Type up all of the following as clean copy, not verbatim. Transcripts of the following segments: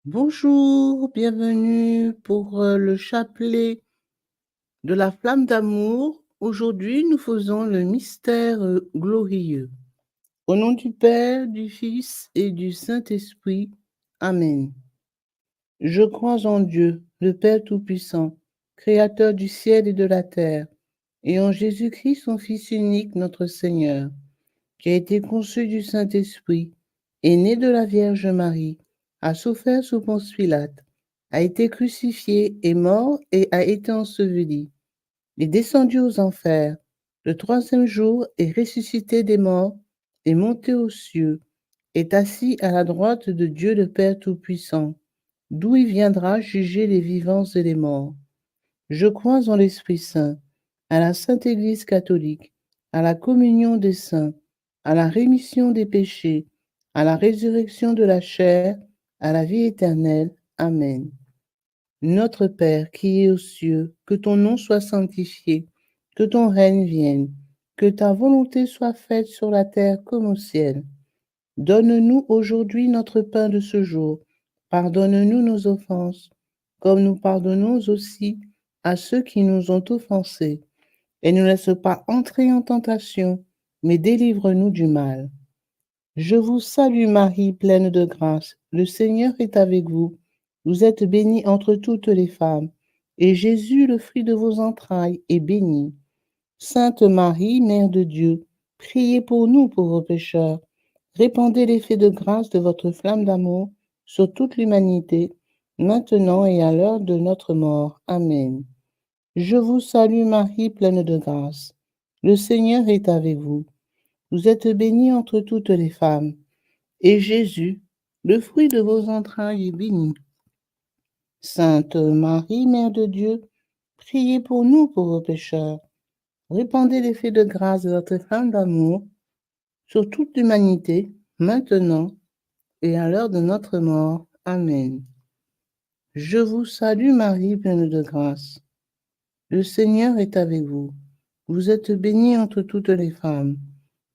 Bonjour, bienvenue pour le chapelet de la flamme d'amour. Aujourd'hui, nous faisons le mystère glorieux. Au nom du Père, du Fils et du Saint-Esprit. Amen. Je crois en Dieu, le Père Tout-Puissant, Créateur du ciel et de la terre, et en Jésus-Christ, son Fils unique, notre Seigneur, qui a été conçu du Saint-Esprit, est né de la Vierge Marie, a souffert sous Ponce Pilate, a été crucifié, est mort et a été enseveli, est descendu aux enfers, le troisième jour est ressuscité des morts, est monté aux cieux, est assis à la droite de Dieu le Père Tout-Puissant, d'où il viendra juger les vivants et les morts. Je crois en l'Esprit Saint, à la Sainte Église catholique, à la communion des saints, à la rémission des péchés, à la résurrection de la chair, à la vie éternelle. Amen. Notre Père qui es aux cieux, que ton nom soit sanctifié, que ton règne vienne, que ta volonté soit faite sur la terre comme au ciel. Donne-nous aujourd'hui notre pain de ce jour. Pardonne-nous nos offenses, comme nous pardonnons aussi à ceux qui nous ont offensés. Et ne laisse pas entrer en tentation, mais délivre-nous du mal. Je vous salue Marie, pleine de grâce. Le Seigneur est avec vous. Vous êtes bénie entre toutes les femmes, et Jésus, le fruit de vos entrailles, est béni. Sainte Marie, Mère de Dieu, priez pour nous pauvres pécheurs. Répandez l'effet de grâce de votre flamme d'amour sur toute l'humanité, maintenant et à l'heure de notre mort. Amen. Je vous salue Marie, pleine de grâce. Le Seigneur est avec vous. Vous êtes bénie entre toutes les femmes, et Jésus, le fruit de vos entrailles, est béni. Sainte Marie, Mère de Dieu, priez pour nous pauvres pécheurs. Répandez l'effet de grâce de votre flamme d'amour sur toute l'humanité, maintenant et à l'heure de notre mort. Amen. Je vous salue Marie, pleine de grâce. Le Seigneur est avec vous. Vous êtes bénie entre toutes les femmes,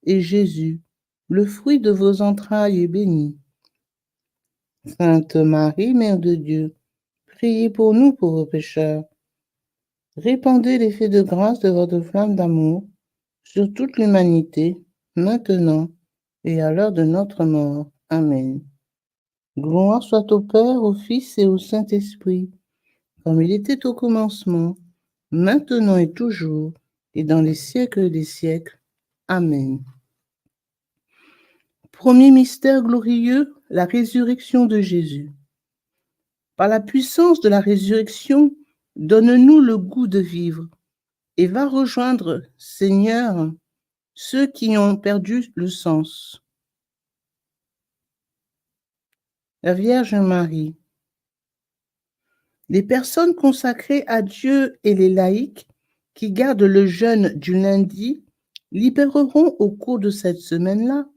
et Jésus, le fruit de vos entrailles, est béni. Sainte Marie, Mère de Dieu, priez pour nous pauvres pécheurs. Répandez l'effet de grâce de votre flamme d'amour sur toute l'humanité, maintenant et à l'heure de notre mort. Amen. Gloire soit au Père, au Fils et au Saint-Esprit, comme il était au commencement, maintenant et toujours, et dans les siècles des siècles. Amen. Premier mystère glorieux, la résurrection de Jésus. Par la puissance de la résurrection, donne-nous le goût de vivre et va rejoindre, Seigneur, ceux qui ont perdu le sens. La Vierge Marie. Les personnes consacrées à Dieu et les laïcs qui gardent le jeûne du lundi libéreront au cours de cette semaine-là,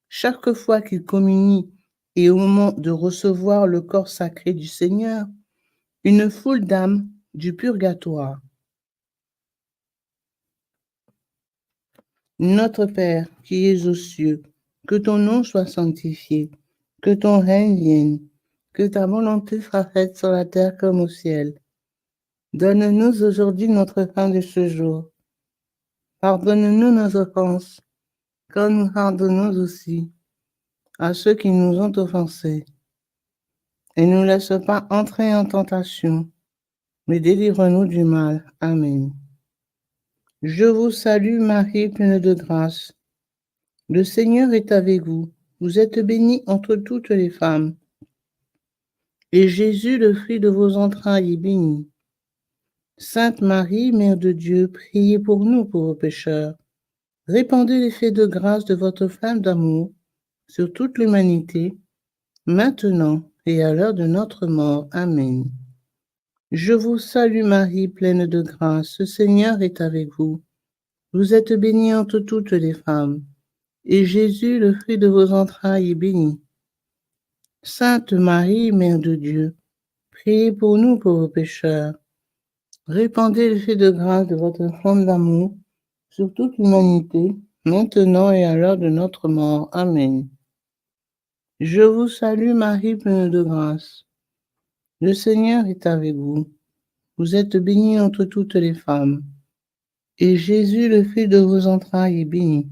chaque fois qu'ils communient et au moment de recevoir le corps sacré du Seigneur, une foule d'âmes du purgatoire. Notre Père qui es aux cieux, que ton nom soit sanctifié, que ton règne vienne, que ta volonté soit faite sur la terre comme au ciel. Donne-nous aujourd'hui notre pain de ce jour. Pardonne-nous nos offenses, comme nous pardonnons aussi à ceux qui nous ont offensés. Et ne nous laisse pas entrer en tentation, mais délivre-nous du mal. Amen. Je vous salue Marie, pleine de grâce. Le Seigneur est avec vous. Vous êtes bénie entre toutes les femmes. Et Jésus, le fruit de vos entrailles, est béni. Sainte Marie, Mère de Dieu, priez pour nous pauvres pécheurs. Répandez l'effet de grâce de votre flamme d'amour sur toute l'humanité, maintenant et à l'heure de notre mort. Amen. Je vous salue Marie, pleine de grâce, le Seigneur est avec vous. Vous êtes bénie entre toutes les femmes, et Jésus, le fruit de vos entrailles, est béni. Sainte Marie, Mère de Dieu, priez pour nous pauvres pécheurs. Répandez l'effet de grâce de votre flamme d'amour sur toute l'humanité, maintenant et à l'heure de notre mort. Amen. Je vous salue Marie, pleine de grâce. Le Seigneur est avec vous. Vous êtes bénie entre toutes les femmes, et Jésus, le fruit de vos entrailles, est béni.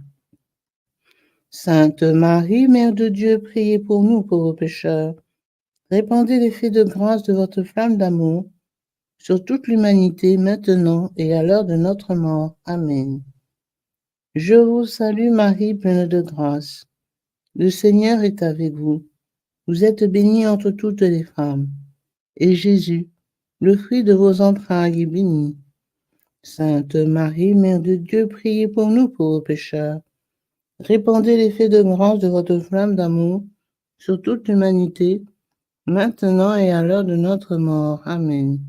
Sainte Marie, Mère de Dieu, priez pour nous pauvres pécheurs. Répandez l'effet de grâce de votre flamme d'amour sur toute l'humanité, maintenant et à l'heure de notre mort. Amen. Je vous salue Marie, pleine de grâce. Le Seigneur est avec vous. Vous êtes bénie entre toutes les femmes, et Jésus, le fruit de vos entrailles, est béni. Sainte Marie, Mère de Dieu, priez pour nous pauvres pécheurs. Répandez l'effet de grâce de votre flamme d'amour sur toute l'humanité, maintenant et à l'heure de notre mort. Amen.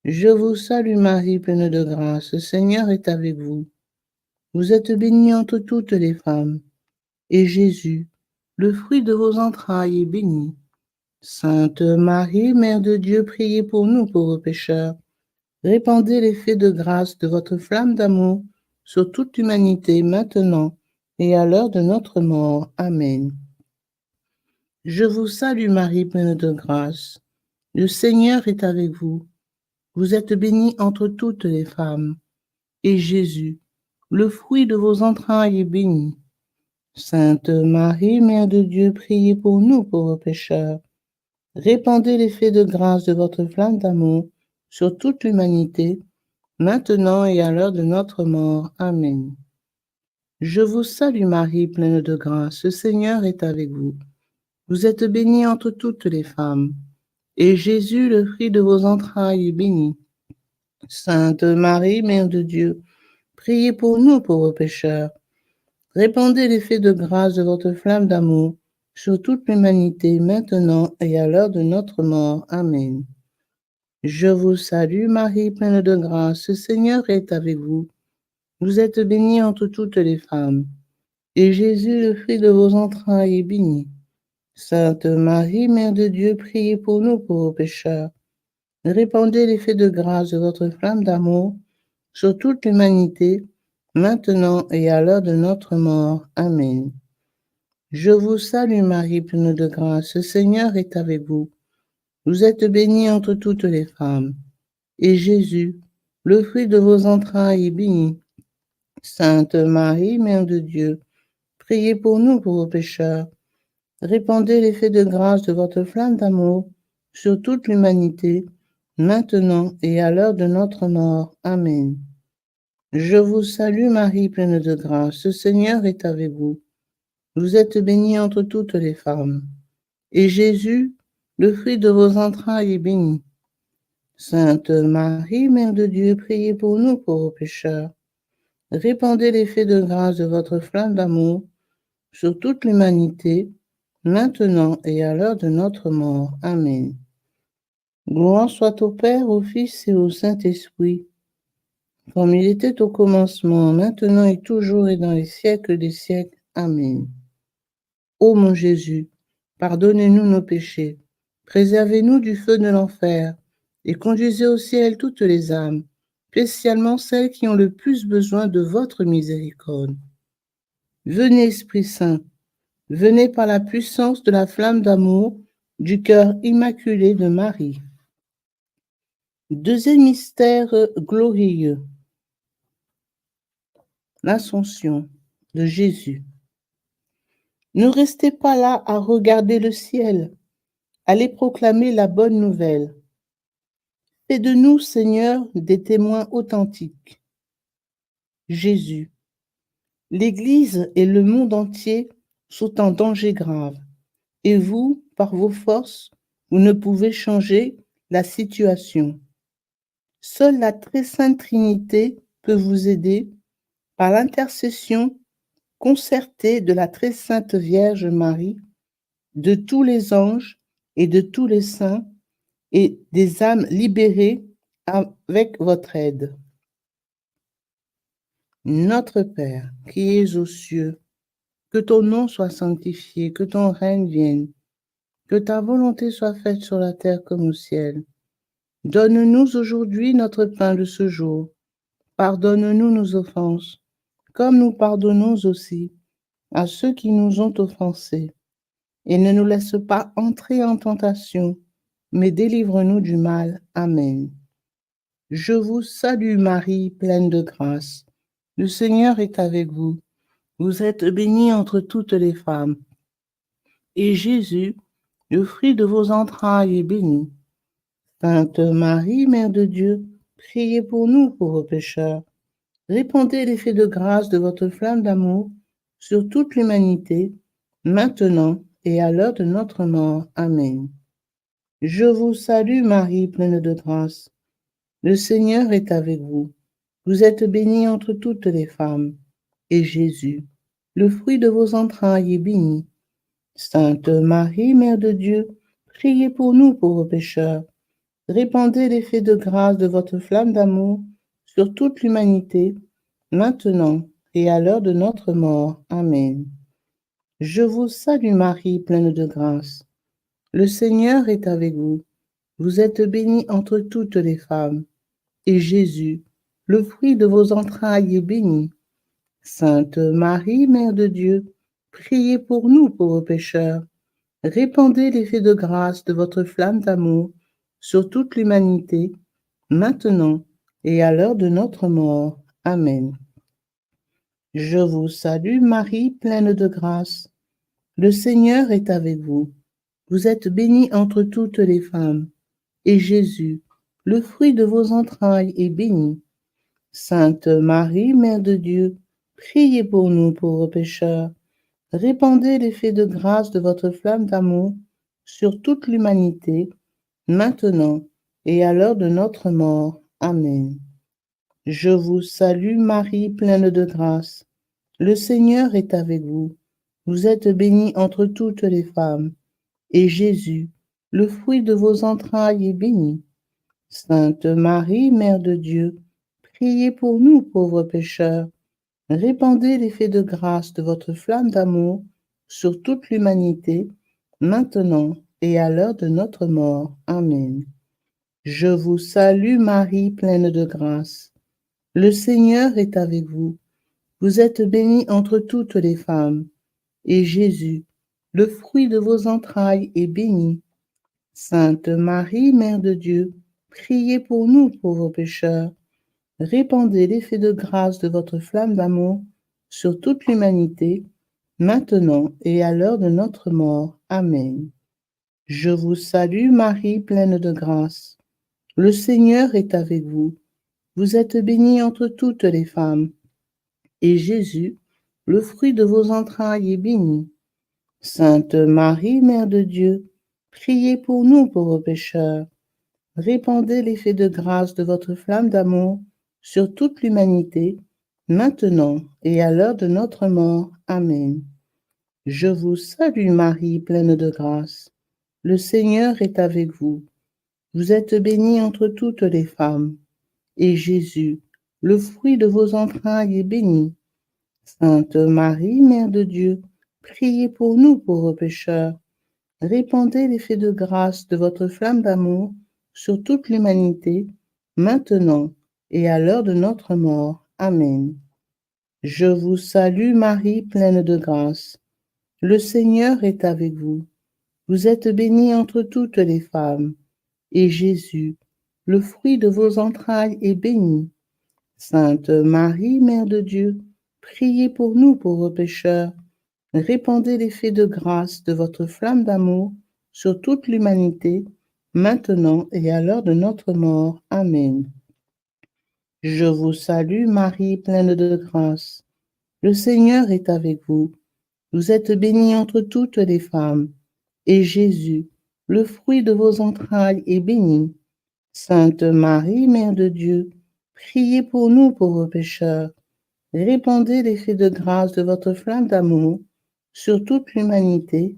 Je vous salue Marie, pleine de grâce, le Seigneur est avec vous. Vous êtes bénie entre toutes les femmes, et Jésus, le fruit de vos entrailles, est béni. Sainte Marie, Mère de Dieu, priez pour nous pauvres pécheurs. Répandez l'effet de grâce de votre flamme d'amour sur toute l'humanité, maintenant et à l'heure de notre mort. Amen. Je vous salue Marie, pleine de grâce. Le Seigneur est avec vous. Vous êtes bénie entre toutes les femmes, et Jésus, le fruit de vos entrailles, est béni. Sainte Marie, Mère de Dieu, priez pour nous pauvres pécheurs. Répandez l'effet de grâce de votre flamme d'amour sur toute l'humanité, maintenant et à l'heure de notre mort. Amen. Je vous salue Marie, pleine de grâce, le Seigneur est avec vous. Vous êtes bénie entre toutes les femmes, et Jésus, le fruit de vos entrailles, est béni. Sainte Marie, Mère de Dieu, priez pour nous pauvres pécheurs. Répandez l'effet de grâce de votre flamme d'amour sur toute l'humanité, maintenant et à l'heure de notre mort. Amen. Je vous salue Marie, pleine de grâce, le Seigneur est avec vous. Vous êtes bénie entre toutes les femmes, et Jésus, le fruit de vos entrailles, est béni. Sainte Marie, Mère de Dieu, priez pour nous pauvres pécheurs. Répandez l'effet de grâce de votre flamme d'amour sur toute l'humanité, maintenant et à l'heure de notre mort. Amen. Je vous salue Marie, pleine de grâce, le Seigneur est avec vous. Vous êtes bénie entre toutes les femmes, et Jésus, le fruit de vos entrailles, est béni. Sainte Marie, Mère de Dieu, priez pour nous pauvres pécheurs. Répandez l'effet de grâce de votre flamme d'amour sur toute l'humanité, maintenant et à l'heure de notre mort. Amen. Je vous salue Marie, pleine de grâce, le Seigneur est avec vous. Vous êtes bénie entre toutes les femmes, et Jésus, le fruit de vos entrailles, est béni. Sainte Marie, Mère de Dieu, priez pour nous pauvres pécheurs. Répandez l'effet de grâce de votre flamme d'amour sur toute l'humanité, maintenant et à l'heure de notre mort. Amen. Gloire soit au Père, au Fils et au Saint-Esprit, comme il était au commencement, maintenant et toujours et dans les siècles des siècles. Amen. Ô mon Jésus, pardonnez-nous nos péchés, préservez-nous du feu de l'enfer, et conduisez au ciel toutes les âmes, spécialement celles qui ont le plus besoin de votre miséricorde. Venez, Esprit Saint, venez par la puissance de la flamme d'amour du cœur immaculé de Marie. Deuxième mystère glorieux, l'Ascension de Jésus. Ne restez pas là à regarder le ciel, allez proclamer la bonne nouvelle. Fais de nous, Seigneur, des témoins authentiques. Jésus, l'Église et le monde entier sont en danger grave, et vous, par vos forces, vous ne pouvez changer la situation. Seule la très sainte Trinité peut vous aider par l'intercession concertée de la très sainte Vierge Marie, de tous les anges et de tous les saints et des âmes libérées avec votre aide. Notre Père, qui es aux cieux, que ton nom soit sanctifié, que ton règne vienne, que ta volonté soit faite sur la terre comme au ciel. Donne-nous aujourd'hui notre pain de ce jour. Pardonne-nous nos offenses, comme nous pardonnons aussi à ceux qui nous ont offensés. Et ne nous laisse pas entrer en tentation, mais délivre-nous du mal. Amen. Je vous salue Marie, pleine de grâce. Le Seigneur est avec vous. Vous êtes bénie entre toutes les femmes. Et Jésus, le fruit de vos entrailles, est béni. Sainte Marie, Mère de Dieu, priez pour nous pauvres pécheurs. Répandez l'effet de grâce de votre flamme d'amour sur toute l'humanité, maintenant et à l'heure de notre mort. Amen. Je vous salue Marie, pleine de grâce. Le Seigneur est avec vous. Vous êtes bénie entre toutes les femmes. Et Jésus, le fruit de vos entrailles, est béni. Sainte Marie, Mère de Dieu, priez pour nous pauvres pécheurs. Répandez l'effet de grâce de votre flamme d'amour sur toute l'humanité, maintenant et à l'heure de notre mort. Amen. Je vous salue Marie, pleine de grâce. Le Seigneur est avec vous. Vous êtes bénie entre toutes les femmes. Et Jésus, le fruit de vos entrailles, est béni. Sainte Marie, Mère de Dieu, priez pour nous pauvres pécheurs. Répandez l'effet de grâce de votre flamme d'amour sur toute l'humanité, maintenant et à l'heure de notre mort. Amen. Je vous salue Marie, pleine de grâce. Le Seigneur est avec vous. Vous êtes bénie entre toutes les femmes. Et Jésus, le fruit de vos entrailles, est béni. Sainte Marie, Mère de Dieu, priez pour nous pauvres pécheurs. Répandez l'effet de grâce de votre flamme d'amour sur toute l'humanité, maintenant et à l'heure de notre mort. Amen. Je vous salue Marie, pleine de grâce. Le Seigneur est avec vous. Vous êtes bénie entre toutes les femmes. Et Jésus, le fruit de vos entrailles, est béni. Sainte Marie, Mère de Dieu, priez pour nous pauvres pécheurs. Répandez l'effet de grâce de votre flamme d'amour sur toute l'humanité, maintenant et à l'heure de notre mort. Amen. Je vous salue Marie, pleine de grâce. Le Seigneur est avec vous. Vous êtes bénie entre toutes les femmes. Et Jésus, le fruit de vos entrailles, est béni. Sainte Marie, Mère de Dieu, priez pour nous pauvres pécheurs. Répandez l'effet de grâce de votre flamme d'amour sur toute l'humanité, maintenant et à l'heure de notre mort. Amen. Je vous salue Marie, pleine de grâce. Le Seigneur est avec vous. Vous êtes bénie entre toutes les femmes. Et Jésus, le fruit de vos entrailles, est béni. Sainte Marie, Mère de Dieu, priez pour nous pauvres pécheurs. Répandez l'effet de grâce de votre flamme d'amour sur toute l'humanité, maintenant et à l'heure de notre mort. Amen. Je vous salue Marie, pleine de grâce. Le Seigneur est avec vous. Vous êtes bénie entre toutes les femmes. Et Jésus, le fruit de vos entrailles, est béni. Sainte Marie, Mère de Dieu, priez pour nous pauvres pécheurs. Répandez l'effet de grâce de votre flamme d'amour sur toute l'humanité, maintenant et à l'heure de notre mort. Amen. Je vous salue Marie, pleine de grâce. Le Seigneur est avec vous. Vous êtes bénie entre toutes les femmes. Et Jésus, le fruit de vos entrailles, est béni. Sainte Marie, Mère de Dieu, priez pour nous pauvres pécheurs. Répandez l'effet de grâce de votre flamme d'amour sur toute l'humanité, maintenant et à l'heure de notre mort. Amen. Je vous salue Marie, pleine de grâce. Le Seigneur est avec vous. Vous êtes bénie entre toutes les femmes. Et Jésus, le fruit de vos entrailles, est béni. Sainte Marie, Mère de Dieu, priez pour nous pauvres pécheurs. Répandez l'effet de grâce de votre flamme d'amour sur toute l'humanité,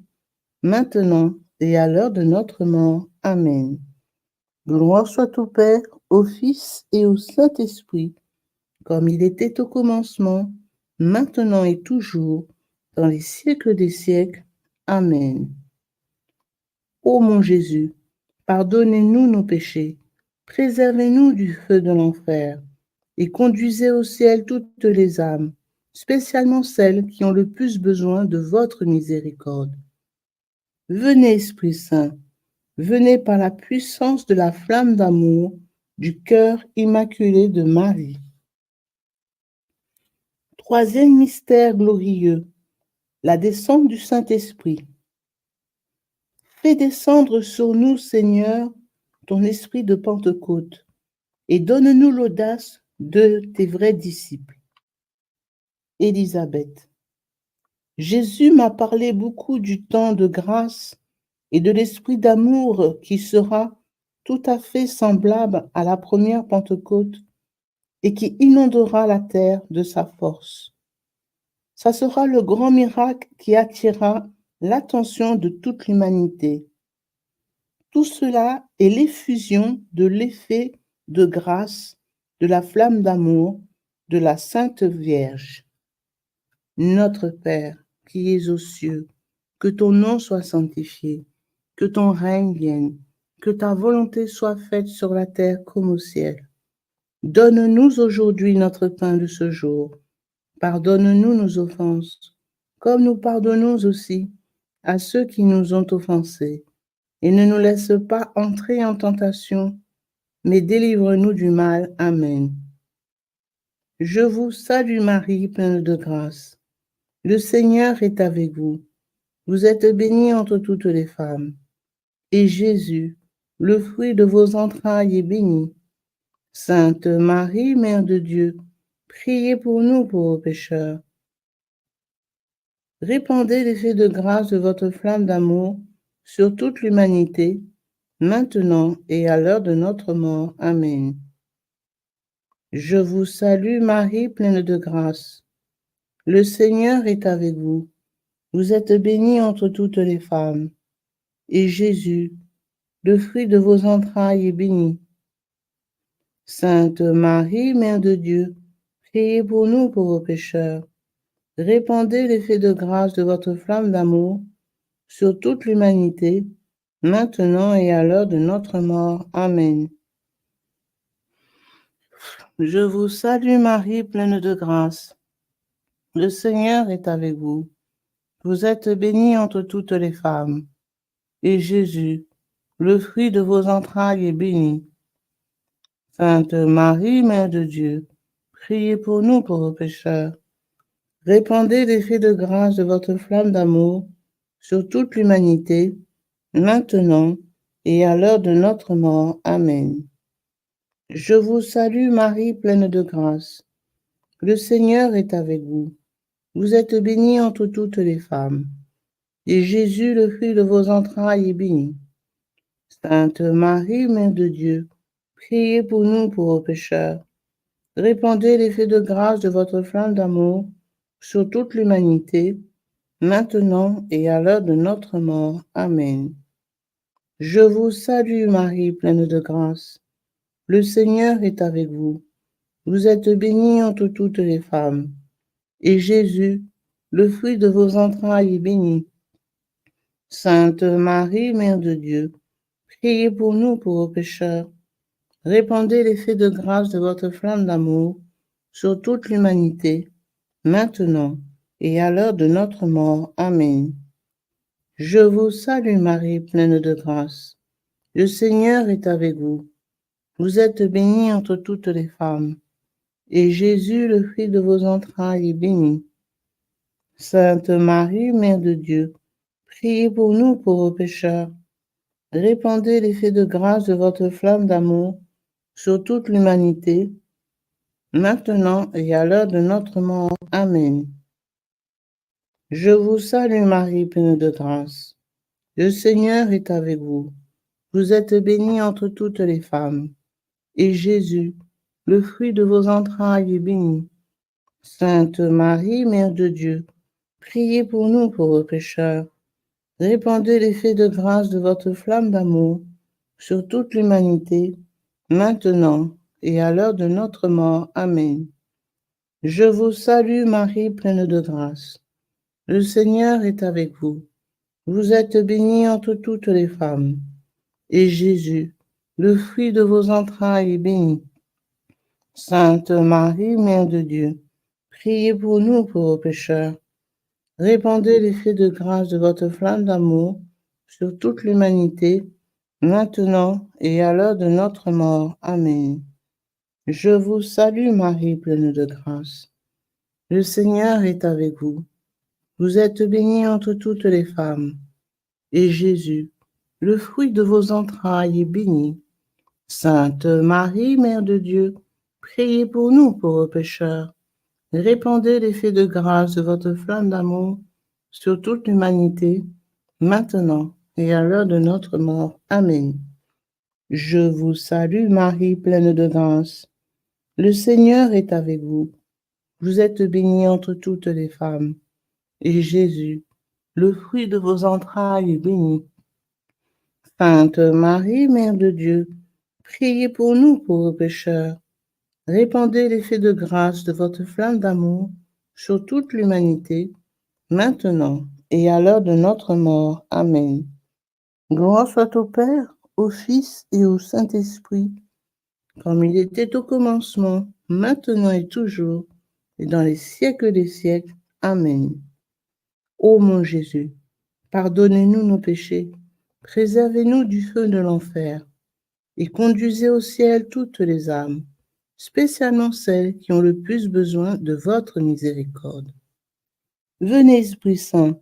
maintenant et à l'heure de notre mort. Amen. Gloire soit au Père, au Fils et au Saint-Esprit, comme il était au commencement, maintenant et toujours, dans les siècles des siècles. Amen. Ô mon Jésus, pardonnez-nous nos péchés, préservez-nous du feu de l'enfer, et conduisez au ciel toutes les âmes, spécialement celles qui ont le plus besoin de votre miséricorde. Venez, Esprit Saint, venez par la puissance de la flamme d'amour du cœur immaculé de Marie. Troisième mystère glorieux, la descente du Saint-Esprit. Fais descendre sur nous, Seigneur, ton esprit de Pentecôte, et donne-nous l'audace de tes vrais disciples. Élisabeth. Jésus m'a parlé beaucoup du temps de grâce et de l'esprit d'amour qui sera tout à fait semblable à la première Pentecôte et qui inondera la terre de sa force. Ça sera le grand miracle qui attirera l'attention de toute l'humanité. Tout cela est l'effusion de l'effet de grâce, de la flamme d'amour, de la Sainte Vierge. Notre Père, qui es aux cieux, que ton nom soit sanctifié, que ton règne vienne, que ta volonté soit faite sur la terre comme au ciel. Donne-nous aujourd'hui notre pain de ce jour. Pardonne-nous nos offenses, comme nous pardonnons aussi à ceux qui nous ont offensés. Et ne nous laisse pas entrer en tentation, mais délivre-nous du mal. Amen. Je vous salue Marie, pleine de grâce. Le Seigneur est avec vous. Vous êtes bénie entre toutes les femmes. Et Jésus, le fruit de vos entrailles, est béni. Sainte Marie, Mère de Dieu, priez pour nous pauvres pécheurs. Répandez l'effet de grâce de votre flamme d'amour sur toute l'humanité, maintenant et à l'heure de notre mort. Amen. Je vous salue Marie, pleine de grâce. Le Seigneur est avec vous. Vous êtes bénie entre toutes les femmes. Et Jésus, le fruit de vos entrailles, est béni. Sainte Marie, Mère de Dieu, priez pour nous pauvres pécheurs. Répandez l'effet de grâce de votre flamme d'amour sur toute l'humanité, maintenant et à l'heure de notre mort. Amen. Je vous salue Marie, pleine de grâce. Le Seigneur est avec vous. Vous êtes bénie entre toutes les femmes. Et Jésus, le fruit de vos entrailles, est béni. Sainte Marie, Mère de Dieu, priez pour nous pauvres pécheurs. Répandez l'effet de grâce de votre flamme d'amour sur toute l'humanité, maintenant et à l'heure de notre mort. Amen. Je vous salue Marie, pleine de grâce. Le Seigneur est avec vous. Vous êtes bénie entre toutes les femmes. Et Jésus, le fruit de vos entrailles, est béni. Sainte Marie, Mère de Dieu, priez pour nous pauvres pécheurs. Répandez l'effet de grâce de votre flamme d'amour sur toute l'humanité, maintenant et à l'heure de notre mort. Amen. Je vous salue Marie, pleine de grâce. Le Seigneur est avec vous. Vous êtes bénie entre toutes les femmes. Et Jésus, le fruit de vos entrailles, est béni. Sainte Marie, Mère de Dieu, priez pour nous pauvres pécheurs. Répandez l'effet de grâce de votre flamme d'amour sur toute l'humanité, maintenant et à l'heure de notre mort. Amen. Je vous salue Marie, pleine de grâce. Le Seigneur est avec vous. Vous êtes bénie entre toutes les femmes. Et Jésus, le fruit de vos entrailles, est béni. Sainte Marie, Mère de Dieu, priez pour nous pauvres pécheurs. Répandez l'effet de grâce de votre flamme d'amour sur toute l'humanité, maintenant et à l'heure de notre mort. Amen. Je vous salue Marie, pleine de grâce. Le Seigneur est avec vous. Vous êtes bénie entre toutes les femmes. Et Jésus, le fruit de vos entrailles, est béni. Sainte Marie, Mère de Dieu, priez pour nous pauvres pécheurs. Répandez l'effet de grâce de votre flamme d'amour sur toute l'humanité, maintenant et à l'heure de notre mort. Amen. Je vous salue Marie, pleine de grâce. Le Seigneur est avec vous. Vous êtes bénie entre toutes les femmes. Et Jésus, le fruit de vos entrailles, est béni. Sainte Marie, Mère de Dieu, priez pour nous pauvres pécheurs. Répandez l'effet de grâce de votre flamme d'amour sur toute l'humanité, maintenant et à l'heure de notre mort. Amen. Je vous salue Marie, pleine de grâce. Le Seigneur est avec vous. Vous êtes bénie entre toutes les femmes, et Jésus, le fruit de vos entrailles, est béni. Sainte Marie, Mère de Dieu, priez pour nous pauvres pécheurs. Répandez l'effet de grâce de votre flamme d'amour sur toute l'humanité, maintenant et à l'heure de notre mort. Amen. Je vous salue Marie, pleine de grâce. Le Seigneur est avec vous. Vous êtes bénie entre toutes les femmes, et Jésus, le fruit de vos entrailles, est béni. Sainte Marie, Mère de Dieu, priez pour nous pauvres pécheurs. Répandez l'effet de grâce de votre flamme d'amour sur toute l'humanité, maintenant et à l'heure de notre mort. Amen. Gloire soit au Père, au Fils et au Saint-Esprit, comme il était au commencement, maintenant et toujours, et dans les siècles des siècles. Amen. Ô mon Jésus, pardonnez-nous nos péchés, préservez-nous du feu de l'enfer, et conduisez au ciel toutes les âmes, spécialement celles qui ont le plus besoin de votre miséricorde. Venez, Esprit Saint,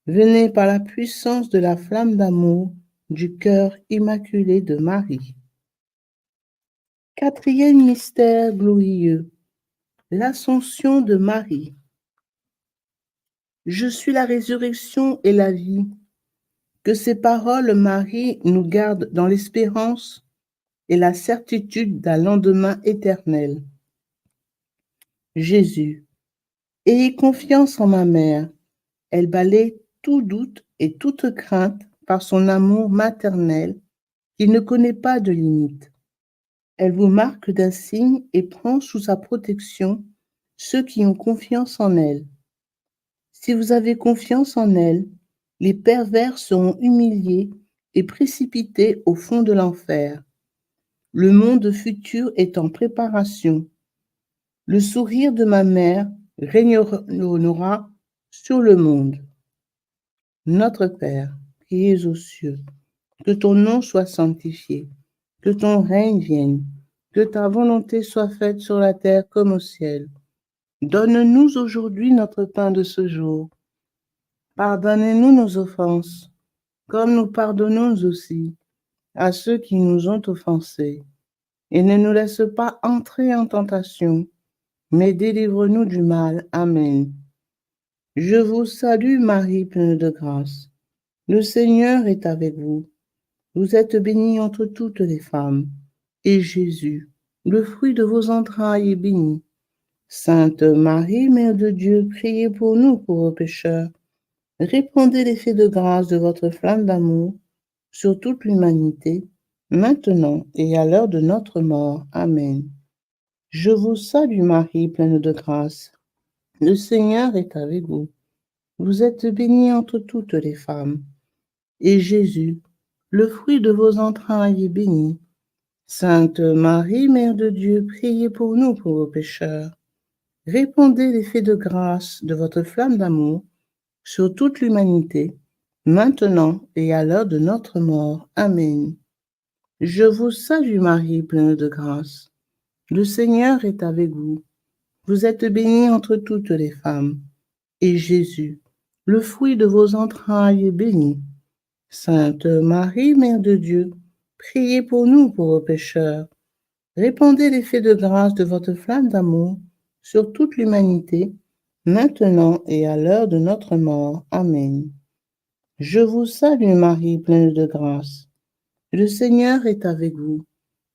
venez par la puissance de la flamme d'amour du cœur immaculé de Marie. Quatrième mystère glorieux, l'Ascension de Marie. Je suis la résurrection et la vie. Que ces paroles, Marie, nous gardent dans l'espérance et la certitude d'un lendemain éternel. Jésus, ayez confiance en ma mère. Elle balaie tout doute et toute crainte par son amour maternel qui ne connaît pas de limite. Elle vous marque d'un signe et prend sous sa protection ceux qui ont confiance en elle. Si vous avez confiance en elle, les pervers seront humiliés et précipités au fond de l'enfer. Le monde futur est en préparation. Le sourire de ma mère régnera sur le monde. Notre Père, qui es aux cieux, que ton nom soit sanctifié, que ton règne vienne, que ta volonté soit faite sur la terre comme au ciel. Donne-nous aujourd'hui notre pain de ce jour. Pardonnez-nous nos offenses, comme nous pardonnons aussi à ceux qui nous ont offensés. Et ne nous laisse pas entrer en tentation, mais délivre-nous du mal. Amen. Je vous salue Marie, pleine de grâce. Le Seigneur est avec vous. Vous êtes bénie entre toutes les femmes, et Jésus, le fruit de vos entrailles, est béni. Sainte Marie, Mère de Dieu, priez pour nous pauvres pécheurs. Répandez l'effet de grâce de votre flamme d'amour sur toute l'humanité, maintenant et à l'heure de notre mort. Amen. Je vous salue Marie, pleine de grâce. Le Seigneur est avec vous. Vous êtes bénie entre toutes les femmes, et Jésus, le fruit de vos entrailles, est béni. Sainte Marie, Mère de Dieu, priez pour nous pauvres pécheurs. Répandez l'effet de grâce de votre flamme d'amour sur toute l'humanité, maintenant et à l'heure de notre mort. Amen. Je vous salue Marie, pleine de grâce. Le Seigneur est avec vous. Vous êtes bénie entre toutes les femmes, et Jésus, le fruit de vos entrailles, est béni. Sainte Marie, Mère de Dieu, priez pour nous pauvres pécheurs. Répandez l'effet de grâce de votre flamme d'amour sur toute l'humanité, maintenant et à l'heure de notre mort. Amen. Je vous salue Marie, pleine de grâce. Le Seigneur est avec vous.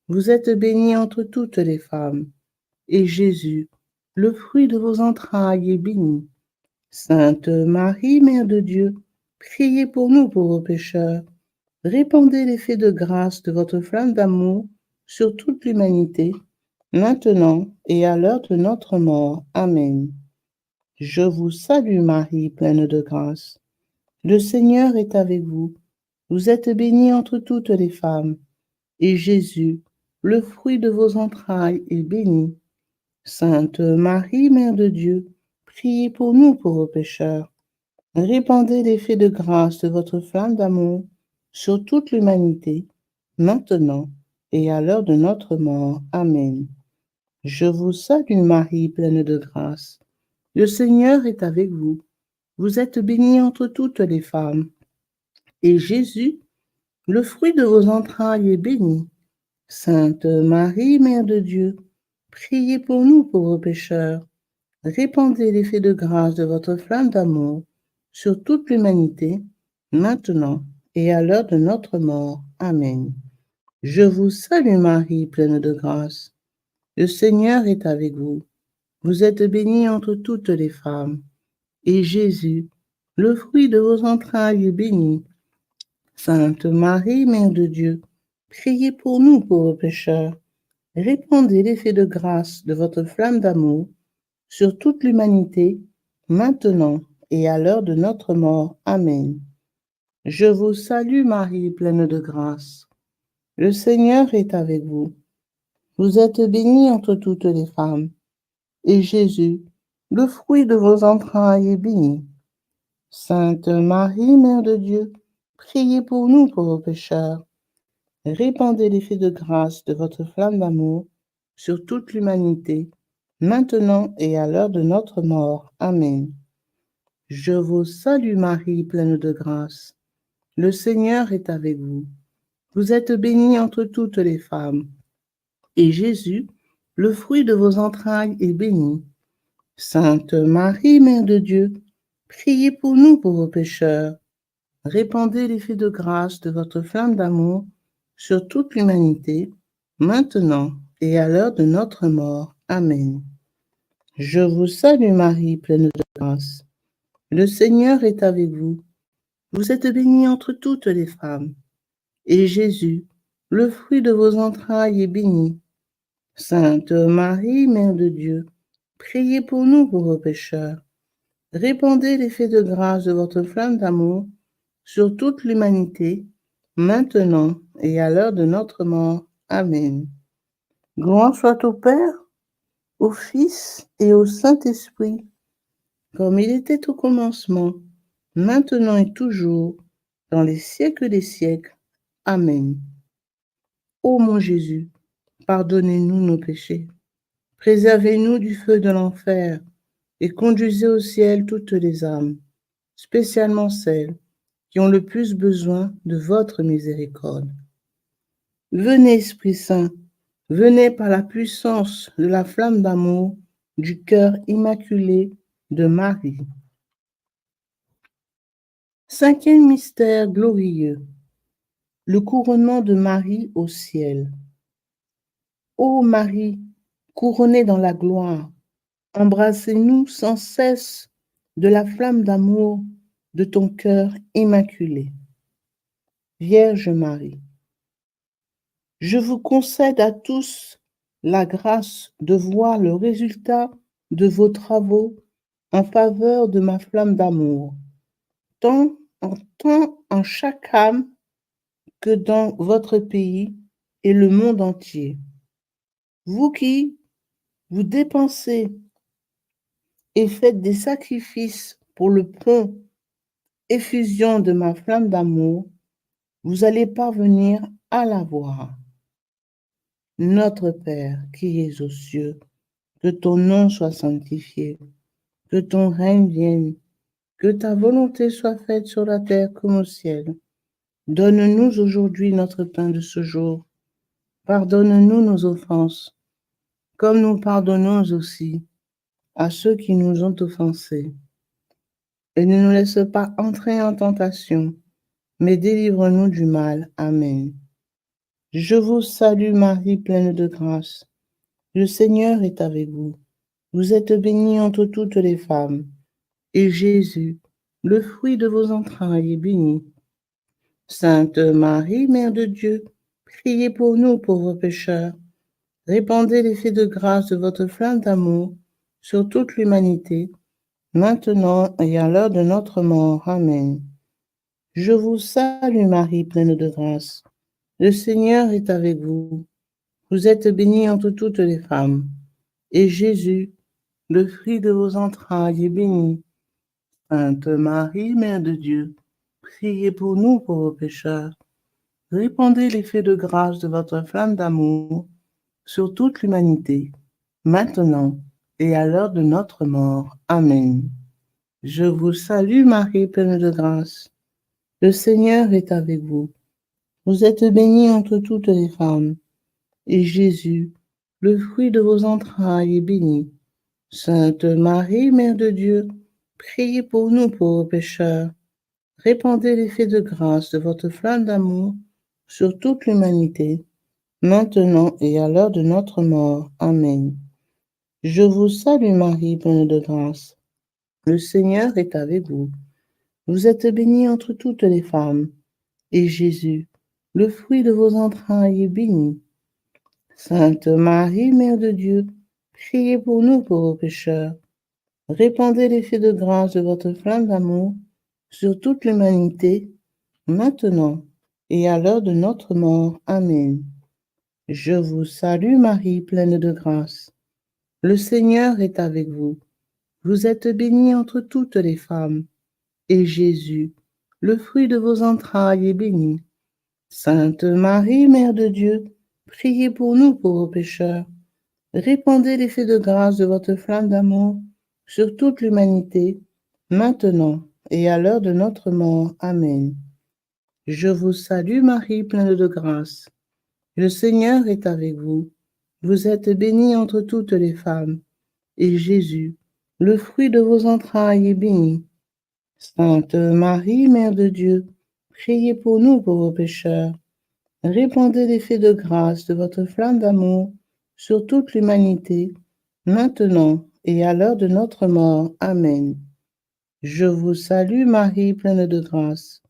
Vous êtes bénie entre toutes les femmes, et Jésus, le fruit de vos entrailles, est béni. Sainte Marie, Mère de Dieu, priez pour nous pauvres pécheurs. Répandez l'effet de grâce de votre flamme d'amour sur toute l'humanité, maintenant et à l'heure de notre mort. Amen. Je vous salue Marie, pleine de grâce. Le Seigneur est avec vous. Vous êtes bénie entre toutes les femmes, et Jésus, le fruit de vos entrailles, est béni. Sainte Marie, Mère de Dieu, priez pour nous pauvres pécheurs. Répandez l'effet de grâce de votre flamme d'amour sur toute l'humanité, maintenant et à l'heure de notre mort. Amen. Je vous salue Marie, pleine de grâce. Le Seigneur est avec vous. Vous êtes bénie entre toutes les femmes. Et Jésus, le fruit de vos entrailles, est béni. Sainte Marie, Mère de Dieu, priez pour nous pauvres pécheurs. Répandez l'effet de grâce de votre flamme d'amour sur toute l'humanité, maintenant et à l'heure de notre mort. Amen. Je vous salue Marie, pleine de grâce. Le Seigneur est avec vous. Vous êtes bénie entre toutes les femmes. Et Jésus, le fruit de vos entrailles, est béni. Sainte Marie, Mère de Dieu, priez pour nous pauvres pécheurs. Répandez l'effet de grâce de votre flamme d'amour sur toute l'humanité, maintenant et à l'heure de notre mort. Amen. Je vous salue Marie, pleine de grâce. Le Seigneur est avec vous. Vous êtes bénie entre toutes les femmes, et Jésus, le fruit de vos entrailles, est béni. Sainte Marie, Mère de Dieu, priez pour nous pauvres pécheurs. Répandez l'effet de grâce de votre flamme d'amour sur toute l'humanité, maintenant et à l'heure de notre mort. Amen. Je vous salue Marie, pleine de grâce. Le Seigneur est avec vous. Vous êtes bénie entre toutes les femmes, et Jésus, le fruit de vos entrailles, est béni. Sainte Marie, Mère de Dieu, priez pour nous pauvres pécheurs. Répandez l'effet de grâce de votre flamme d'amour sur toute l'humanité, maintenant et à l'heure de notre mort. Amen. Je vous salue Marie, pleine de grâce. Le Seigneur est avec vous. Vous êtes bénie entre toutes les femmes, et Jésus, le fruit de vos entrailles, est béni. Sainte Marie, Mère de Dieu, priez pour nous pauvres pécheurs. Répandez l'effet de grâce de votre flamme d'amour sur toute l'humanité, maintenant et à l'heure de notre mort. Amen. Gloire soit au Père, au Fils et au Saint-Esprit, comme il était au commencement, maintenant et toujours, dans les siècles des siècles. Amen. Ô mon Jésus, pardonnez-nous nos péchés, préservez-nous du feu de l'enfer et conduisez au ciel toutes les âmes, spécialement celles qui ont le plus besoin de votre miséricorde. Venez, Esprit Saint, venez par la puissance de la flamme d'amour du cœur immaculé de Marie. Cinquième mystère glorieux, le couronnement de Marie au ciel. Ô Marie, couronnée dans la gloire, embrassez-nous sans cesse de la flamme d'amour de ton cœur immaculé. Vierge Marie, je vous concède à tous la grâce de voir le résultat de vos travaux en faveur de ma flamme d'amour, tant en chaque âme que dans votre pays et le monde entier. Vous qui vous dépensez et faites des sacrifices pour le prompt effusion de ma flamme d'amour, vous allez parvenir à la voir. Notre Père qui es aux cieux, que ton nom soit sanctifié, que ton règne vienne, que ta volonté soit faite sur la terre comme au ciel. Donne-nous aujourd'hui notre pain de ce jour. Pardonne-nous nos offenses, comme nous pardonnons aussi à ceux qui nous ont offensés. Et ne nous laisse pas entrer en tentation, mais délivre-nous du mal. Amen. Je vous salue Marie, pleine de grâce. Le Seigneur est avec vous. Vous êtes bénie entre toutes les femmes, et Jésus, le fruit de vos entrailles, est béni. Sainte Marie, Mère de Dieu, priez pour nous pauvres pécheurs. Répandez l'effet de grâce de votre flamme d'amour sur toute l'humanité, maintenant et à l'heure de notre mort. Amen. Je vous salue Marie, pleine de grâce. Le Seigneur est avec vous. Vous êtes bénie entre toutes les femmes, et Jésus, le fruit de vos entrailles, est béni. Sainte Marie, Mère de Dieu, priez pour nous pauvres pécheurs. Répandez l'effet de grâce de votre flamme d'amour sur toute l'humanité, maintenant et à l'heure de notre mort. Amen. Je vous salue Marie, pleine de grâce. Le Seigneur est avec vous. Vous êtes bénie entre toutes les femmes, et Jésus, le fruit de vos entrailles, est béni. Sainte Marie, Mère de Dieu, priez pour nous pauvres pécheurs. Répandez l'effet de grâce de votre flamme d'amour sur toute l'humanité, maintenant et à l'heure de notre mort. Amen. Je vous salue Marie, pleine de grâce. Le Seigneur est avec vous. Vous êtes bénie entre toutes les femmes, et Jésus, le fruit de vos entrailles, est béni. Sainte Marie, Mère de Dieu, priez pour nous pauvres pécheurs. Répandez l'effet de grâce de votre flamme d'amour sur toute l'humanité, maintenant et à l'heure de notre mort. Amen. Je vous salue Marie, pleine de grâce. Le Seigneur est avec vous. Vous êtes bénie entre toutes les femmes, et Jésus, le fruit de vos entrailles, est béni. Sainte Marie, Mère de Dieu, priez pour nous pauvres pécheurs. Répandez l'effet de grâce de votre flamme d'amour sur toute l'humanité, maintenant et à l'heure de notre mort. Amen. Je vous salue Marie, pleine de grâce. Le Seigneur est avec vous. Vous êtes bénie entre toutes les femmes, et Jésus, le fruit de vos entrailles, est béni. Sainte Marie, Mère de Dieu, priez pour nous pauvres pécheurs. Répandez l'effet de grâce de votre flamme d'amour sur toute l'humanité, maintenant et à l'heure de notre mort. Amen. Je vous salue Marie, pleine de grâce.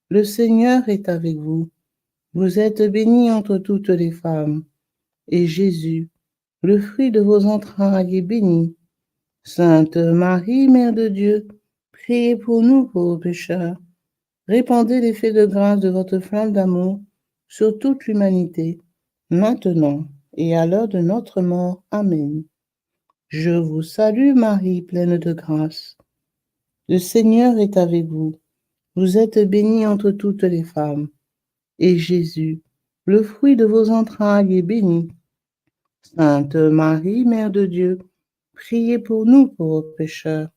Le Seigneur est avec vous. Vous êtes bénie entre toutes les femmes, et Jésus, le fruit de vos entrailles, est béni. Sainte Marie, Mère de Dieu, priez pour nous pauvres pécheurs. Répandez l'effet de grâce de votre flamme d'amour sur toute l'humanité, maintenant et à l'heure de notre mort. Amen. Je vous salue Marie, pleine de grâce. Le Seigneur est avec vous. Vous êtes bénie entre toutes les femmes, et Jésus, le fruit de vos entrailles, est béni. Sainte Marie, Mère de Dieu, priez pour nous pauvres pécheurs.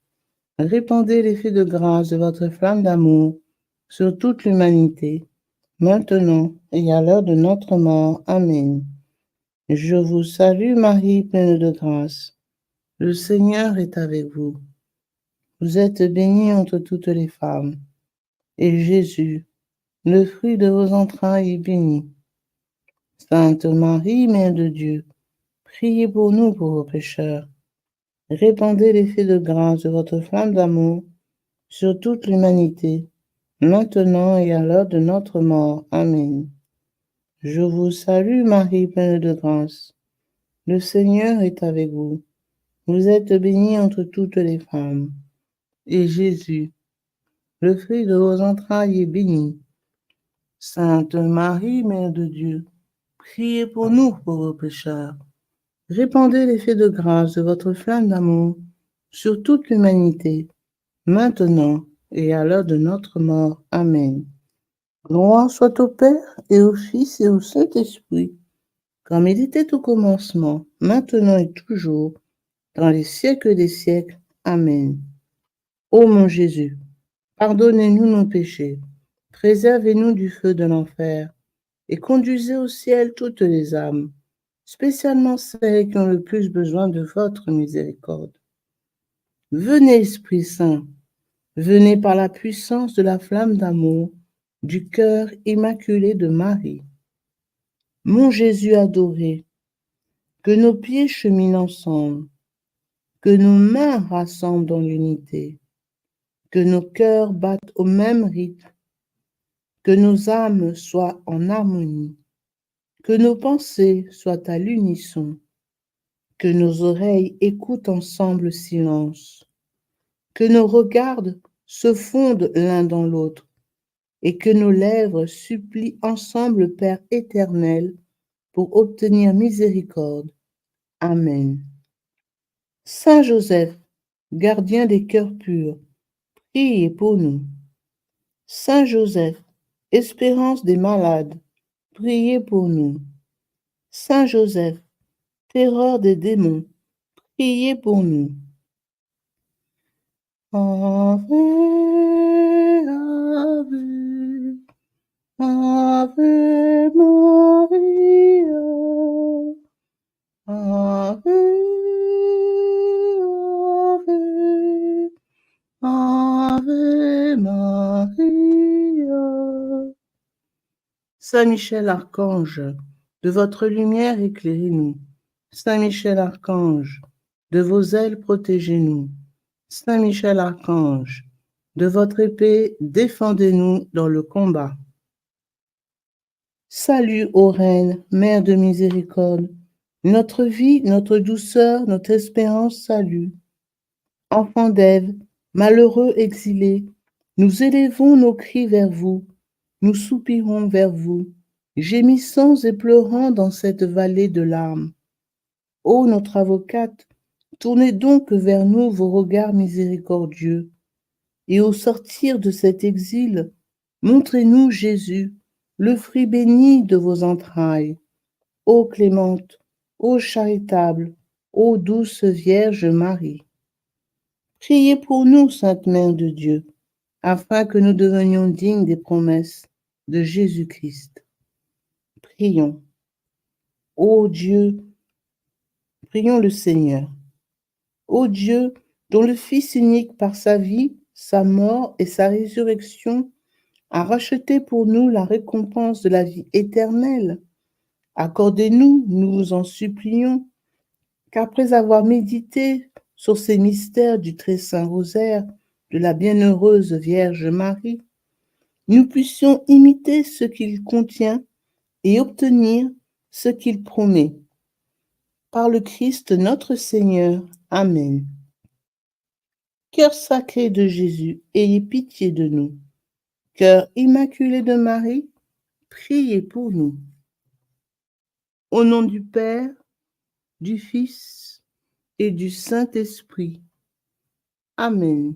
Répandez l'effet de grâce de votre flamme d'amour sur toute l'humanité, maintenant et à l'heure de notre mort. Amen. Je vous salue Marie, pleine de grâce. Le Seigneur est avec vous. Vous êtes bénie entre toutes les femmes, et Jésus, le fruit de vos entrailles, est béni. Sainte Marie, Mère de Dieu, priez pour nous pauvres pécheurs. Répandez l'effet de grâce de votre flamme d'amour sur toute l'humanité, maintenant et à l'heure de notre mort. Amen. Je vous salue Marie, pleine de grâce. Le Seigneur est avec vous. Vous êtes bénie entre toutes les femmes, et Jésus, le fruit de vos entrailles, est béni. Sainte Marie, Mère de Dieu, priez pour nous pauvres pécheurs. Répandez l'effet de grâce de votre flamme d'amour sur toute l'humanité, maintenant et à l'heure de notre mort. Amen. Gloire soit au Père et au Fils et au Saint-Esprit, comme il était au commencement, maintenant et toujours, dans les siècles des siècles. Amen. Ô mon Jésus, pardonnez-nous nos péchés, préservez-nous du feu de l'enfer, et conduisez au ciel toutes les âmes, spécialement celles qui ont le plus besoin de votre miséricorde. Venez, Esprit Saint, venez par la puissance de la flamme d'amour du cœur immaculé de Marie. Mon Jésus adoré, que nos pieds cheminent ensemble, que nos mains rassemblent dans l'unité, que nos cœurs battent au même rythme, que nos âmes soient en harmonie, que nos pensées soient à l'unisson, que nos oreilles écoutent ensemble le silence, que nos regards se fondent l'un dans l'autre, et que nos lèvres supplient ensemble le Père éternel pour obtenir miséricorde. Amen. Saint Joseph, gardien des cœurs purs, priez pour nous. Saint Joseph, Espérance des malades, priez pour nous. Saint Joseph, terreur des démons, priez pour nous. Ave, Ave, Ave Maria, Ave, Ave, Ave Maria. Saint Michel Archange, de votre lumière éclairez-nous. Saint Michel Archange, de vos ailes protégez-nous. Saint Michel Archange, de votre épée défendez-nous dans le combat. Salut, ô Reine, Mère de miséricorde, notre vie, notre douceur, notre espérance, salut. Enfants d'Ève, malheureux exilés, nous élevons nos cris vers vous, nous soupirons vers vous, gémissant et pleurant dans cette vallée de larmes. Ô notre avocate, tournez donc vers nous vos regards miséricordieux, et au sortir de cet exil, montrez-nous Jésus, le fruit béni de vos entrailles. Ô clémente, ô charitable, ô douce Vierge Marie. Priez pour nous, Sainte Mère de Dieu, afin que nous devenions dignes des promesses de Jésus-Christ. Prions. Ô Dieu, prions le Seigneur. Ô Dieu, dont le Fils unique par sa vie, sa mort et sa résurrection a racheté pour nous la récompense de la vie éternelle, accordez-nous, nous vous en supplions, qu'après avoir médité sur ces mystères du très saint rosaire de la bienheureuse Vierge Marie, nous puissions imiter ce qu'il contient et obtenir ce qu'il promet. Par le Christ notre Seigneur. Amen. Cœur sacré de Jésus, ayez pitié de nous. Cœur immaculé de Marie, priez pour nous. Au nom du Père, du Fils et du Saint-Esprit. Amen.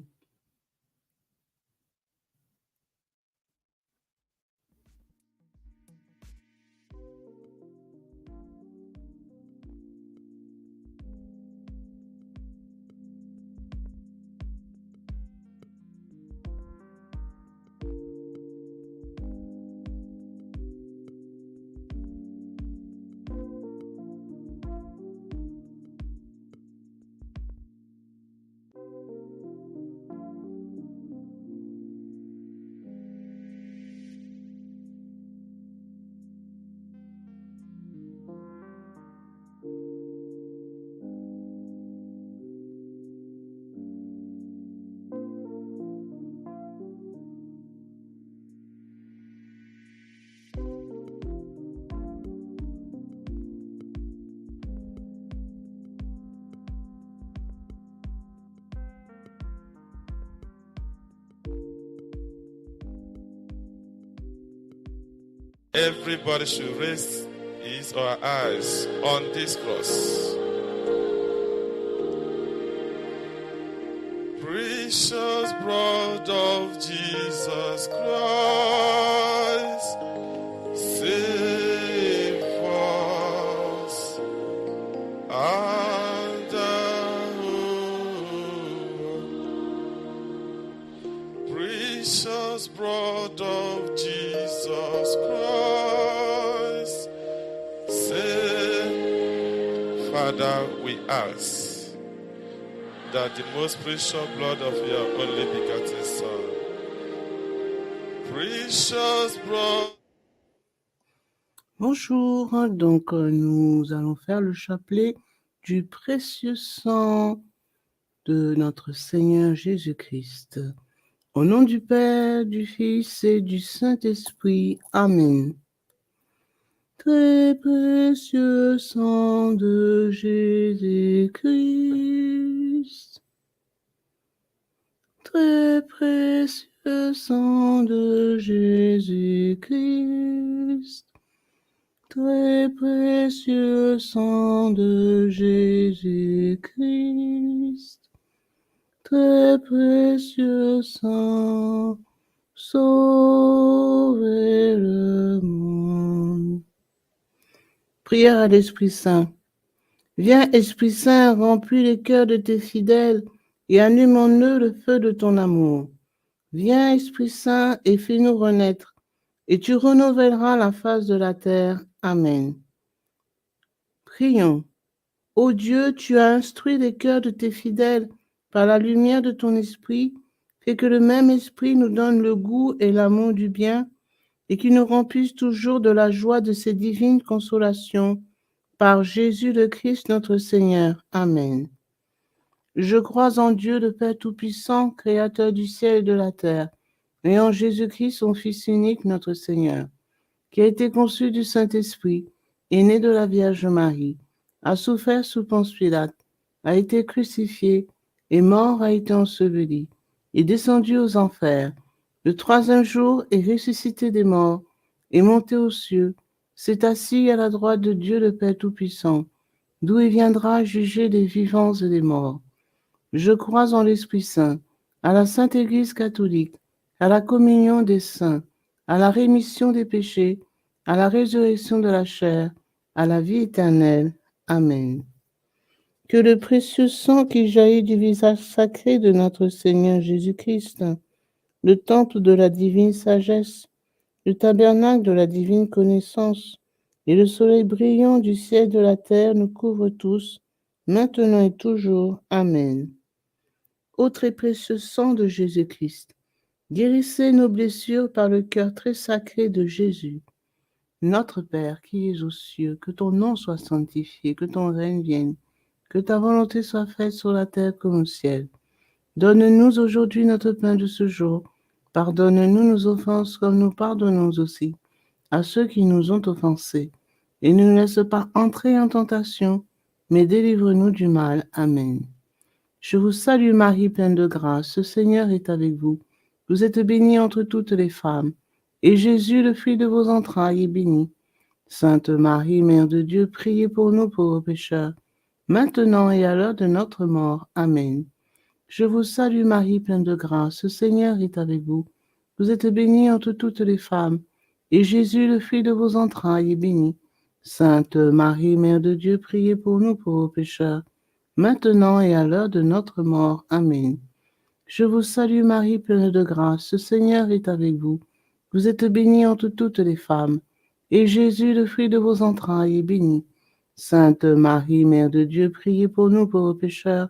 Everybody should raise his or her eyes on this cross. Precious blood of Jesus Christ, save us and precious blood of Jesus Christ, save. Father, we ask that the most precious blood of your only begotten Son, precious blood. Bonjour, donc nous allons faire le chapelet du précieux sang de notre Seigneur Jésus-Christ. Au nom du Père, du Fils et du Saint-Esprit. Amen. Très précieux sang de Jésus-Christ. Très précieux sang de Jésus-Christ. Très précieux sang de Jésus-Christ. Très précieux sang sauver le monde. Prière à l'Esprit Saint. Viens, Esprit Saint, remplis les cœurs de tes fidèles et allume en eux le feu de ton amour. Viens, Esprit Saint, et fais-nous renaître, et tu renouvelleras la face de la terre. Amen. Prions. Ô Dieu, tu as instruit les cœurs de tes fidèles par la lumière de ton esprit, fais que le même esprit nous donne le goût et l'amour du bien, et qu'il nous remplisse toujours de la joie de ces divines consolations. Par Jésus le Christ notre Seigneur. Amen. Je crois en Dieu, le Père Tout-Puissant, Créateur du ciel et de la terre, et en Jésus-Christ, son Fils unique, notre Seigneur, qui a été conçu du Saint-Esprit, est né de la Vierge Marie, a souffert sous Ponce Pilate, a été crucifié, est mort, a été enseveli, est descendu aux enfers. Le troisième jour est ressuscité des morts, est monté aux cieux, s'est assis à la droite de Dieu le Père Tout-Puissant, d'où il viendra juger les vivants et les morts. Je crois en l'Esprit Saint, à la Sainte Église catholique, à la communion des saints, à la rémission des péchés, à la résurrection de la chair, à la vie éternelle. Amen. Que le précieux sang qui jaillit du visage sacré de notre Seigneur Jésus-Christ, le temple de la divine sagesse, le tabernacle de la divine connaissance et le soleil brillant du ciel de la terre nous couvrent tous, maintenant et toujours. Amen. Ô très précieux sang de Jésus-Christ, guérissez nos blessures par le cœur très sacré de Jésus. Notre Père qui es aux cieux, que ton nom soit sanctifié, que ton règne vienne, que ta volonté soit faite sur la terre comme au ciel. Donne-nous aujourd'hui notre pain de ce jour. Pardonne-nous nos offenses comme nous pardonnons aussi à ceux qui nous ont offensés. Et ne nous laisse pas entrer en tentation, mais délivre-nous du mal. Amen. Je vous salue Marie, pleine de grâce, le Seigneur est avec vous. Vous êtes bénie entre toutes les femmes, et Jésus, le fruit de vos entrailles, est béni. Sainte Marie, Mère de Dieu, priez pour nous pauvres pécheurs, maintenant et à l'heure de notre mort. Amen. Je vous salue Marie, pleine de grâce, le Seigneur est avec vous. Vous êtes bénie entre toutes les femmes, et Jésus, le fruit de vos entrailles, est béni. Sainte Marie, Mère de Dieu, priez pour nous pauvres pécheurs, maintenant et à l'heure de notre mort. Amen. Je vous salue Marie, pleine de grâce, le Seigneur est avec vous. Vous êtes bénie entre toutes les femmes, et Jésus, le fruit de vos entrailles, est béni. Sainte Marie, Mère de Dieu, priez pour nous pauvres pécheurs,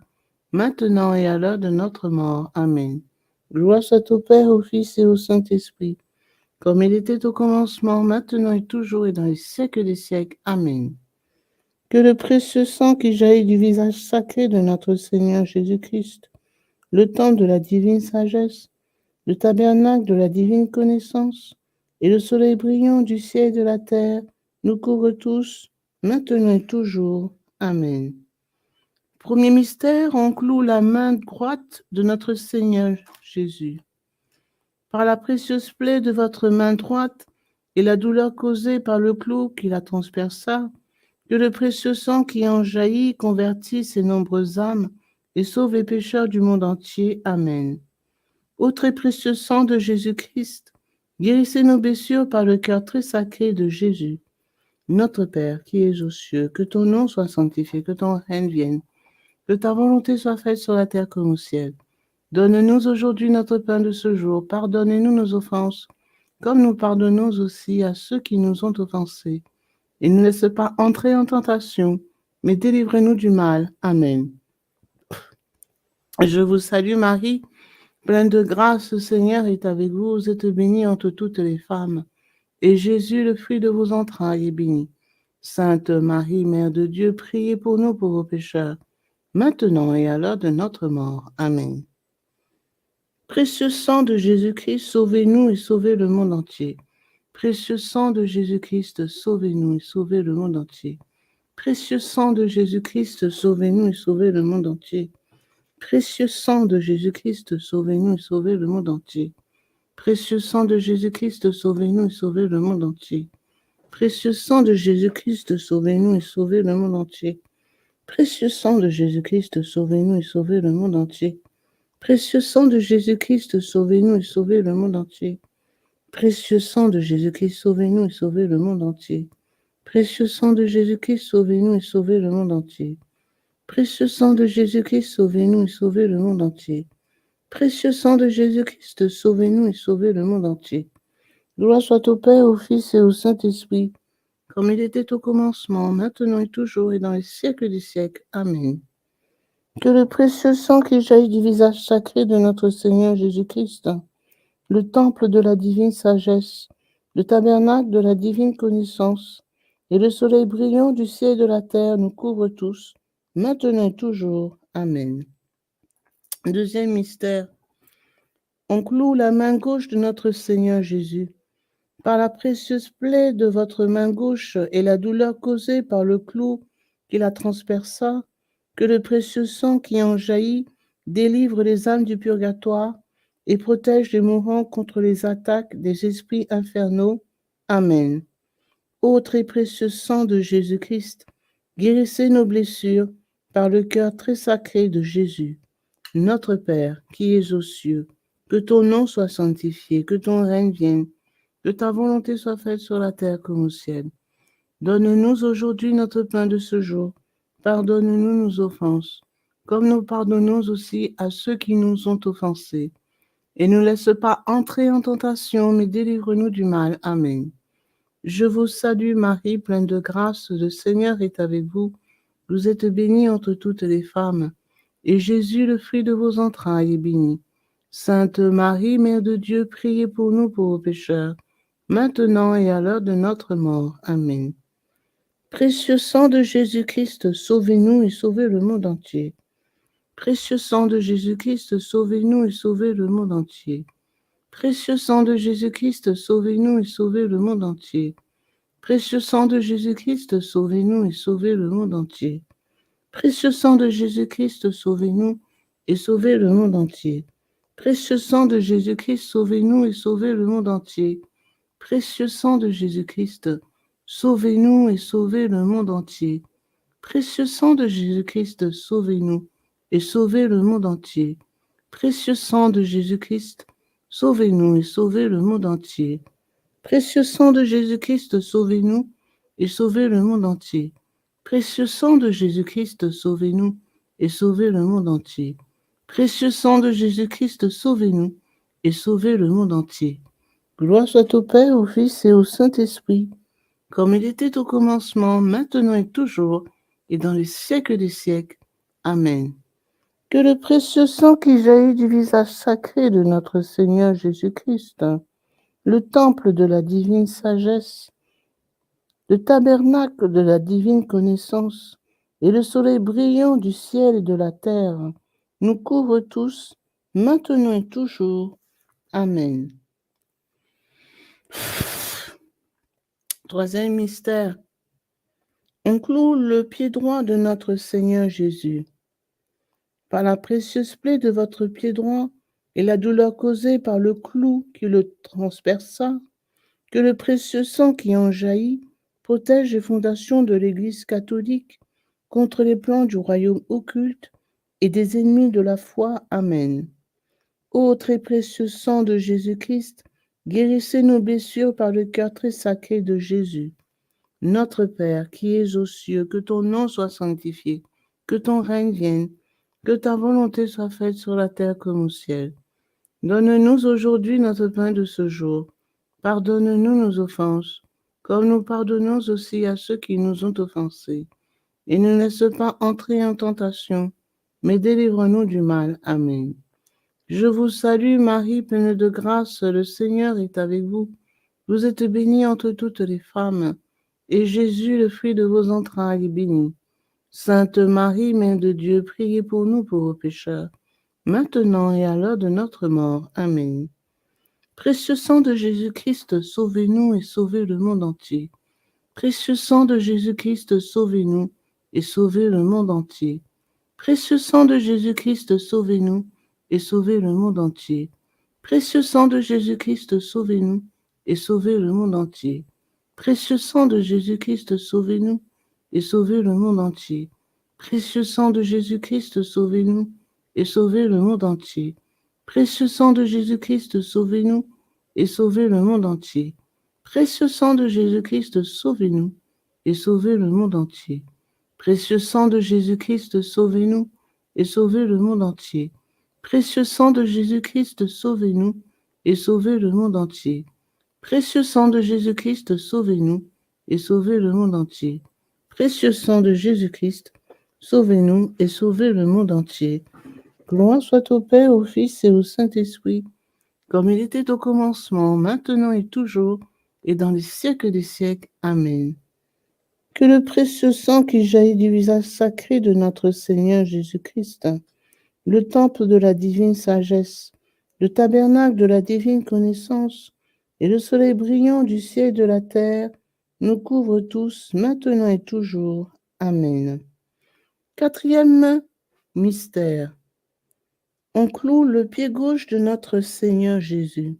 maintenant et à l'heure de notre mort. Amen. Gloire soit au Père, au Fils et au Saint-Esprit, comme il était au commencement, maintenant et toujours et dans les siècles des siècles. Amen. Que le précieux sang qui jaillit du visage sacré de notre Seigneur Jésus-Christ, le temple de la divine sagesse, le tabernacle de la divine connaissance et le soleil brillant du ciel et de la terre nous couvrent tous, maintenant et toujours. Amen. Premier mystère, on cloue la main droite de notre Seigneur Jésus. Par la précieuse plaie de votre main droite et la douleur causée par le clou qui la transperça, que le précieux sang qui en jaillit convertisse ces nombreuses âmes et sauve les pécheurs du monde entier. Amen. Ô très précieux sang de Jésus-Christ, guérissez nos blessures par le cœur très sacré de Jésus. Notre Père qui es aux cieux, que ton nom soit sanctifié, que ton règne vienne, que ta volonté soit faite sur la terre comme au ciel. Donne-nous aujourd'hui notre pain de ce jour. Pardonnez-nous nos offenses, comme nous pardonnons aussi à ceux qui nous ont offensés. Et ne laisse pas entrer en tentation, mais délivrez-nous du mal. Amen. Je vous salue Marie, pleine de grâce, le Seigneur est avec vous. Vous êtes bénie entre toutes les femmes, et Jésus, le fruit de vos entrailles, est béni. Sainte Marie, Mère de Dieu, priez pour nous pauvres pécheurs, maintenant et à l'heure de notre mort. Amen. Précieux sang de Jésus-Christ, sauvez-nous et sauvez le monde entier. Précieux sang de Jésus-Christ, sauvez-nous et sauvez le monde entier. Précieux sang de Jésus-Christ, sauvez-nous et sauvez le monde entier. Précieux sang de Jésus-Christ, sauvez-nous et sauvez le monde entier. Précieux sang de Jésus-Christ, sauvez-nous et sauvez le monde entier. Précieux sang de Jésus-Christ, sauvez-nous et sauvez le monde entier. Précieux sang de Jésus-Christ, sauvez-nous et sauvez le monde entier. Précieux sang de Jésus-Christ, sauvez-nous et sauvez le monde entier. Précieux sang de Jésus-Christ, sauvez-nous et sauvez le monde entier. Précieux sang de Jésus-Christ, sauvez-nous et sauvez le monde entier. Précieux sang de Jésus-Christ, sauvez-nous et sauvez le monde entier. Précieux sang de Jésus-Christ, sauvez-nous et sauvez le monde entier. Gloire soit au Père, au Fils et au Saint-Esprit, comme il était au commencement, maintenant et toujours, et dans les siècles des siècles. Amen. Que le précieux sang qui jaillit du visage sacré de notre Seigneur Jésus-Christ, le temple de la divine sagesse, le tabernacle de la divine connaissance, et le soleil brillant du ciel et de la terre nous couvrent tous, maintenant et toujours. Amen. Deuxième mystère. On cloue la main gauche de notre Seigneur Jésus. Par la précieuse plaie de votre main gauche et la douleur causée par le clou qui la transperça, que le précieux sang qui en jaillit délivre les âmes du purgatoire et protège les mourants contre les attaques des esprits infernaux. Amen. Ô très précieux sang de Jésus-Christ, guérissez nos blessures par le cœur très sacré de Jésus. Notre Père, qui es aux cieux, que ton nom soit sanctifié, que ton règne vienne, que ta volonté soit faite sur la terre comme au ciel. Donne-nous aujourd'hui notre pain de ce jour. Pardonne-nous nos offenses, comme nous pardonnons aussi à ceux qui nous ont offensés. Et ne laisse pas entrer en tentation, mais délivre-nous du mal. Amen. Je vous salue Marie, pleine de grâce, le Seigneur est avec vous. Vous êtes bénie entre toutes les femmes, et Jésus, le fruit de vos entrailles, est béni. Sainte Marie, Mère de Dieu, priez pour nous pauvres pécheurs, maintenant et à l'heure de notre mort. Amen. Précieux sang de Jésus-Christ, sauvez-nous et sauvez le monde entier. Précieux sang de Jésus-Christ, sauvez-nous et sauvez le monde entier. Précieux sang de Jésus-Christ, sauvez-nous et sauvez le monde entier. Précieux sang de Jésus-Christ, sauvez-nous et sauvez le monde entier. Précieux sang de Jésus-Christ, sauvez-nous et sauvez le monde entier. Précieux sang de Jésus-Christ, sauvez-nous et sauvez le monde entier. Précieux sang de Jésus-Christ, sauvez-nous et sauvez le monde entier. Précieux sang de Jésus-Christ, sauvez-nous et sauvez le monde entier. Précieux sang de Jésus-Christ, sauvez-nous et sauvez le monde entier. Précieux sang de Jésus-Christ, sauvez-nous et sauvez le monde entier. Précieux sang de Jésus-Christ, sauvez-nous et sauvez le monde entier. Précieux sang de Jésus-Christ, sauvez-nous et sauvez le monde entier. Gloire soit au Père, au Fils et au Saint-Esprit, comme il était au commencement, maintenant et toujours, et dans les siècles des siècles. Amen. Que le précieux sang qui jaillit du visage sacré de notre Seigneur Jésus-Christ, le temple de la divine sagesse, le tabernacle de la divine connaissance et le soleil brillant du ciel et de la terre nous couvrent tous, maintenant et toujours. Amen. Troisième mystère. On cloue le pied droit de notre Seigneur Jésus. Par la précieuse plaie de votre pied droit et la douleur causée par le clou qui le transperça, que le précieux sang qui en jaillit protège les fondations de l'Église catholique contre les plans du royaume occulte et des ennemis de la foi. Amen. Ô très précieux sang de Jésus-Christ, guérissez nos blessures par le cœur très sacré de Jésus. Notre Père, qui es aux cieux, que ton nom soit sanctifié, que ton règne vienne, que ta volonté soit faite sur la terre comme au ciel. Donne-nous aujourd'hui notre pain de ce jour. Pardonne-nous nos offenses, comme nous pardonnons aussi à ceux qui nous ont offensés. Et ne laisse pas entrer en tentation, mais délivre-nous du mal. Amen. Je vous salue Marie, pleine de grâce, le Seigneur est avec vous. Vous êtes bénie entre toutes les femmes, et Jésus, le fruit de vos entrailles, est béni. Sainte Marie, Mère de Dieu, priez pour nous pauvres pécheurs, maintenant et à l'heure de notre mort. Amen. Précieux sang de Jésus-Christ, sauvez-nous et sauvez le monde entier. Précieux sang de Jésus-Christ, sauvez-nous et sauvez le monde entier. Précieux sang de Jésus-Christ, sauvez-nous et sauvez le monde entier. Précieux sang de Jésus-Christ, sauvez-nous et sauvez le monde entier. Précieux sang de Jésus-Christ, sauvez-nous et sauvez le monde entier. Précieux sang de Jésus-Christ, sauvez-nous et sauvez le monde entier. Précieux sang de Jésus-Christ, sauvez-nous et sauvez le monde entier. Précieux sang de Jésus-Christ, sauvez-nous et sauvez le monde entier. Précieux sang de Jésus-Christ, sauvez-nous et sauvez le monde entier. Précieux sang de Jésus-Christ, sauvez-nous et sauvez le monde entier. Précieux sang de Jésus-Christ, sauvez-nous et sauvez le monde entier. Précieux sang de Jésus-Christ, sauvez-nous et sauvez le monde entier. Gloire soit au Père, au Fils et au Saint-Esprit, comme il était au commencement, maintenant et toujours, et dans les siècles des siècles. Amen. Que le précieux sang qui jaillit du visage sacré de notre Seigneur Jésus-Christ, le temple de la divine sagesse, le tabernacle de la divine connaissance et le soleil brillant du ciel et de la terre nous couvrent tous, maintenant et toujours. Amen. Quatrième mystère. On cloue le pied gauche de notre Seigneur Jésus.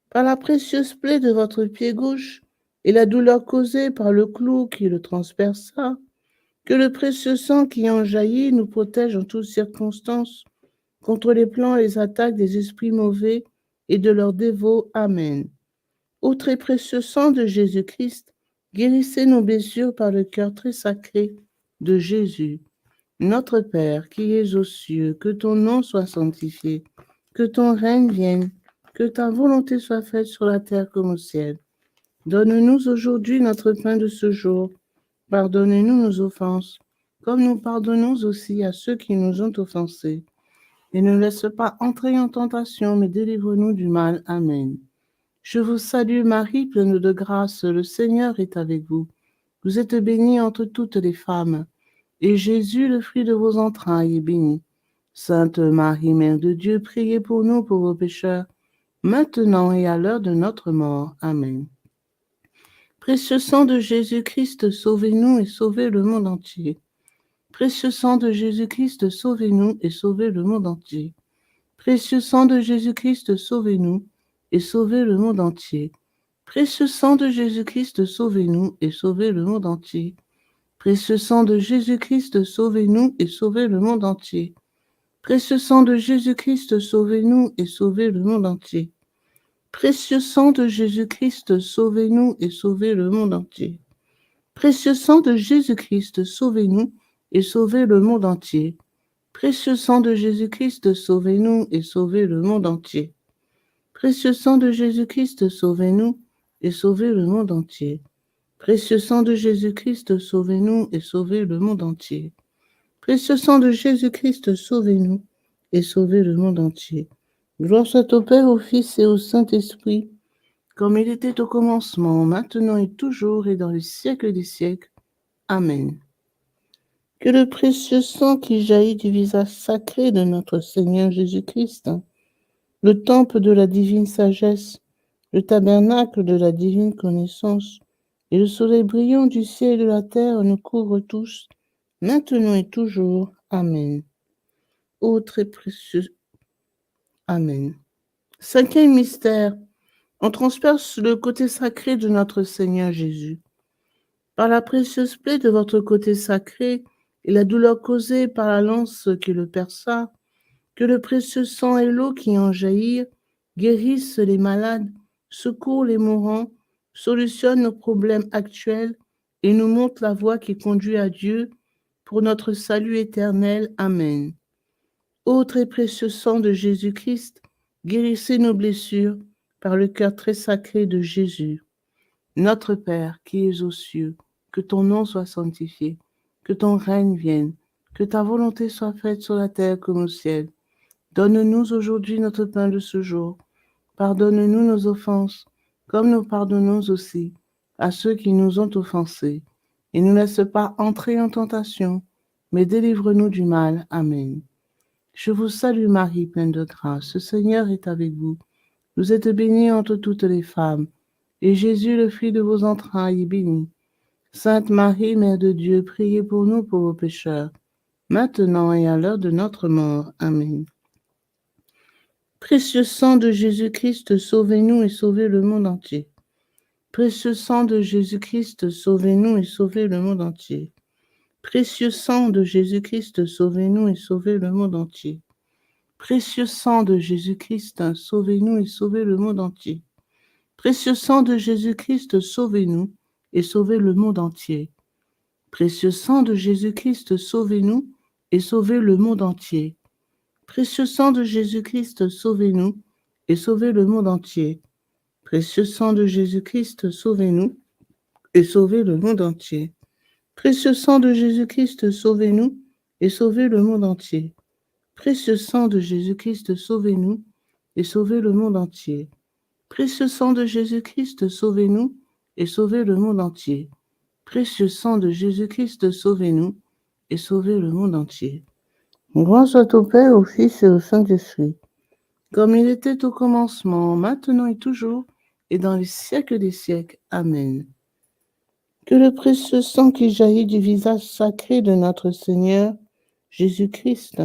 Par la précieuse plaie de votre pied gauche et la douleur causée par le clou qui le transperça, que le précieux sang qui en jaillit nous protège en toutes circonstances contre les plans et les attaques des esprits mauvais et de leurs dévots. Amen. Ô très précieux sang de Jésus-Christ, guérissez nos blessures par le cœur très sacré de Jésus. Notre Père qui es aux cieux, que ton nom soit sanctifié, que ton règne vienne, que ta volonté soit faite sur la terre comme au ciel. Donne-nous aujourd'hui notre pain de ce jour. Pardonnez-nous nos offenses, comme nous pardonnons aussi à ceux qui nous ont offensés. Et ne laisse pas entrer en tentation, mais délivre-nous du mal. Amen. Je vous salue Marie, pleine de grâce, le Seigneur est avec vous. Vous êtes bénie entre toutes les femmes, et Jésus, le fruit de vos entrailles, est béni. Sainte Marie, Mère de Dieu, priez pour nous pauvres pécheurs, maintenant et à l'heure de notre mort. Amen. Précieux sang de Jésus-Christ, sauvez-nous et sauvez le monde entier. Précieux sang de Jésus-Christ, sauvez-nous et sauvez le monde entier. Précieux sang de Jésus-Christ, sauvez-nous et sauvez le monde entier. Précieux sang de Jésus-Christ, sauvez-nous et sauvez le monde entier. Précieux sang de Jésus-Christ, sauvez-nous et sauvez le monde entier. Précieux sang de Jésus-Christ, sauvez-nous et sauvez le monde entier. Précieux sang de Jésus-Christ, sauvez-nous et sauvez le monde entier. Précieux sang de Jésus-Christ, sauvez-nous et sauvez le monde entier. Précieux sang de Jésus-Christ, sauvez-nous et sauvez le monde entier. Précieux sang de Jésus-Christ, sauvez-nous et sauvez le monde entier. Précieux sang de Jésus-Christ, sauvez-nous et sauvez le monde entier. Précieux sang de Jésus-Christ, sauvez-nous et sauvez le monde entier. Gloire soit au Père, au Fils et au Saint-Esprit, comme il était au commencement, maintenant et toujours, et dans les siècles des siècles. Amen. Que le précieux sang qui jaillit du visage sacré de notre Seigneur Jésus-Christ, le temple de la divine sagesse, le tabernacle de la divine connaissance, et le soleil brillant du ciel et de la terre nous couvre tous, maintenant et toujours. Amen. Ô très précieux. Amen. Cinquième mystère. On transperce le côté sacré de notre Seigneur Jésus. Par la précieuse plaie de votre côté sacré et la douleur causée par la lance qui le perça, que le précieux sang et l'eau qui en jaillit guérissent les malades, secourent les mourants, solutionnent nos problèmes actuels et nous montrent la voie qui conduit à Dieu pour notre salut éternel. Amen. Ô très précieux sang de Jésus-Christ, guérissez nos blessures par le cœur très sacré de Jésus. Notre Père qui es aux cieux, que ton nom soit sanctifié, que ton règne vienne, que ta volonté soit faite sur la terre comme au ciel. Donne-nous aujourd'hui notre pain de ce jour. Pardonne-nous nos offenses, comme nous pardonnons aussi à ceux qui nous ont offensés. Et ne laisse pas entrer en tentation, mais délivre-nous du mal. Amen. Je vous salue Marie, pleine de grâce. Le Seigneur est avec vous. Vous êtes bénie entre toutes les femmes, et Jésus, le fruit de vos entrailles, est béni. Sainte Marie, Mère de Dieu, priez pour nous pauvres pécheurs, maintenant et à l'heure de notre mort. Amen. Précieux sang de Jésus-Christ, sauvez-nous et sauvez le monde entier. Précieux sang de Jésus-Christ, sauvez-nous et sauvez le monde entier. Précieux sang de Jésus-Christ, sauvez-nous et sauvez le monde entier. Précieux sang de Jésus-Christ, sauvez-nous et sauvez le monde entier. Précieux sang de Jésus-Christ, sauvez-nous et sauvez le monde entier. Précieux sang de Jésus-Christ, sauvez-nous et sauvez le monde entier. Précieux sang de Jésus-Christ, sauvez-nous et sauvez le monde entier. Précieux sang de Jésus-Christ, sauvez-nous et sauvez le monde entier. Précieux sang de Jésus-Christ, sauvez-nous et sauvez le monde entier. Précieux sang de Jésus-Christ, sauvez-nous et sauvez le monde entier. Précieux sang de Jésus-Christ, sauvez-nous et sauvez le monde entier. Précieux sang de Jésus-Christ, sauvez-nous et sauvez le monde entier. Gloire soit au Père, au Fils et au Saint-Esprit, comme il était au commencement, maintenant et toujours, et dans les siècles des siècles. Amen. Que le précieux sang qui jaillit du visage sacré de notre Seigneur Jésus-Christ,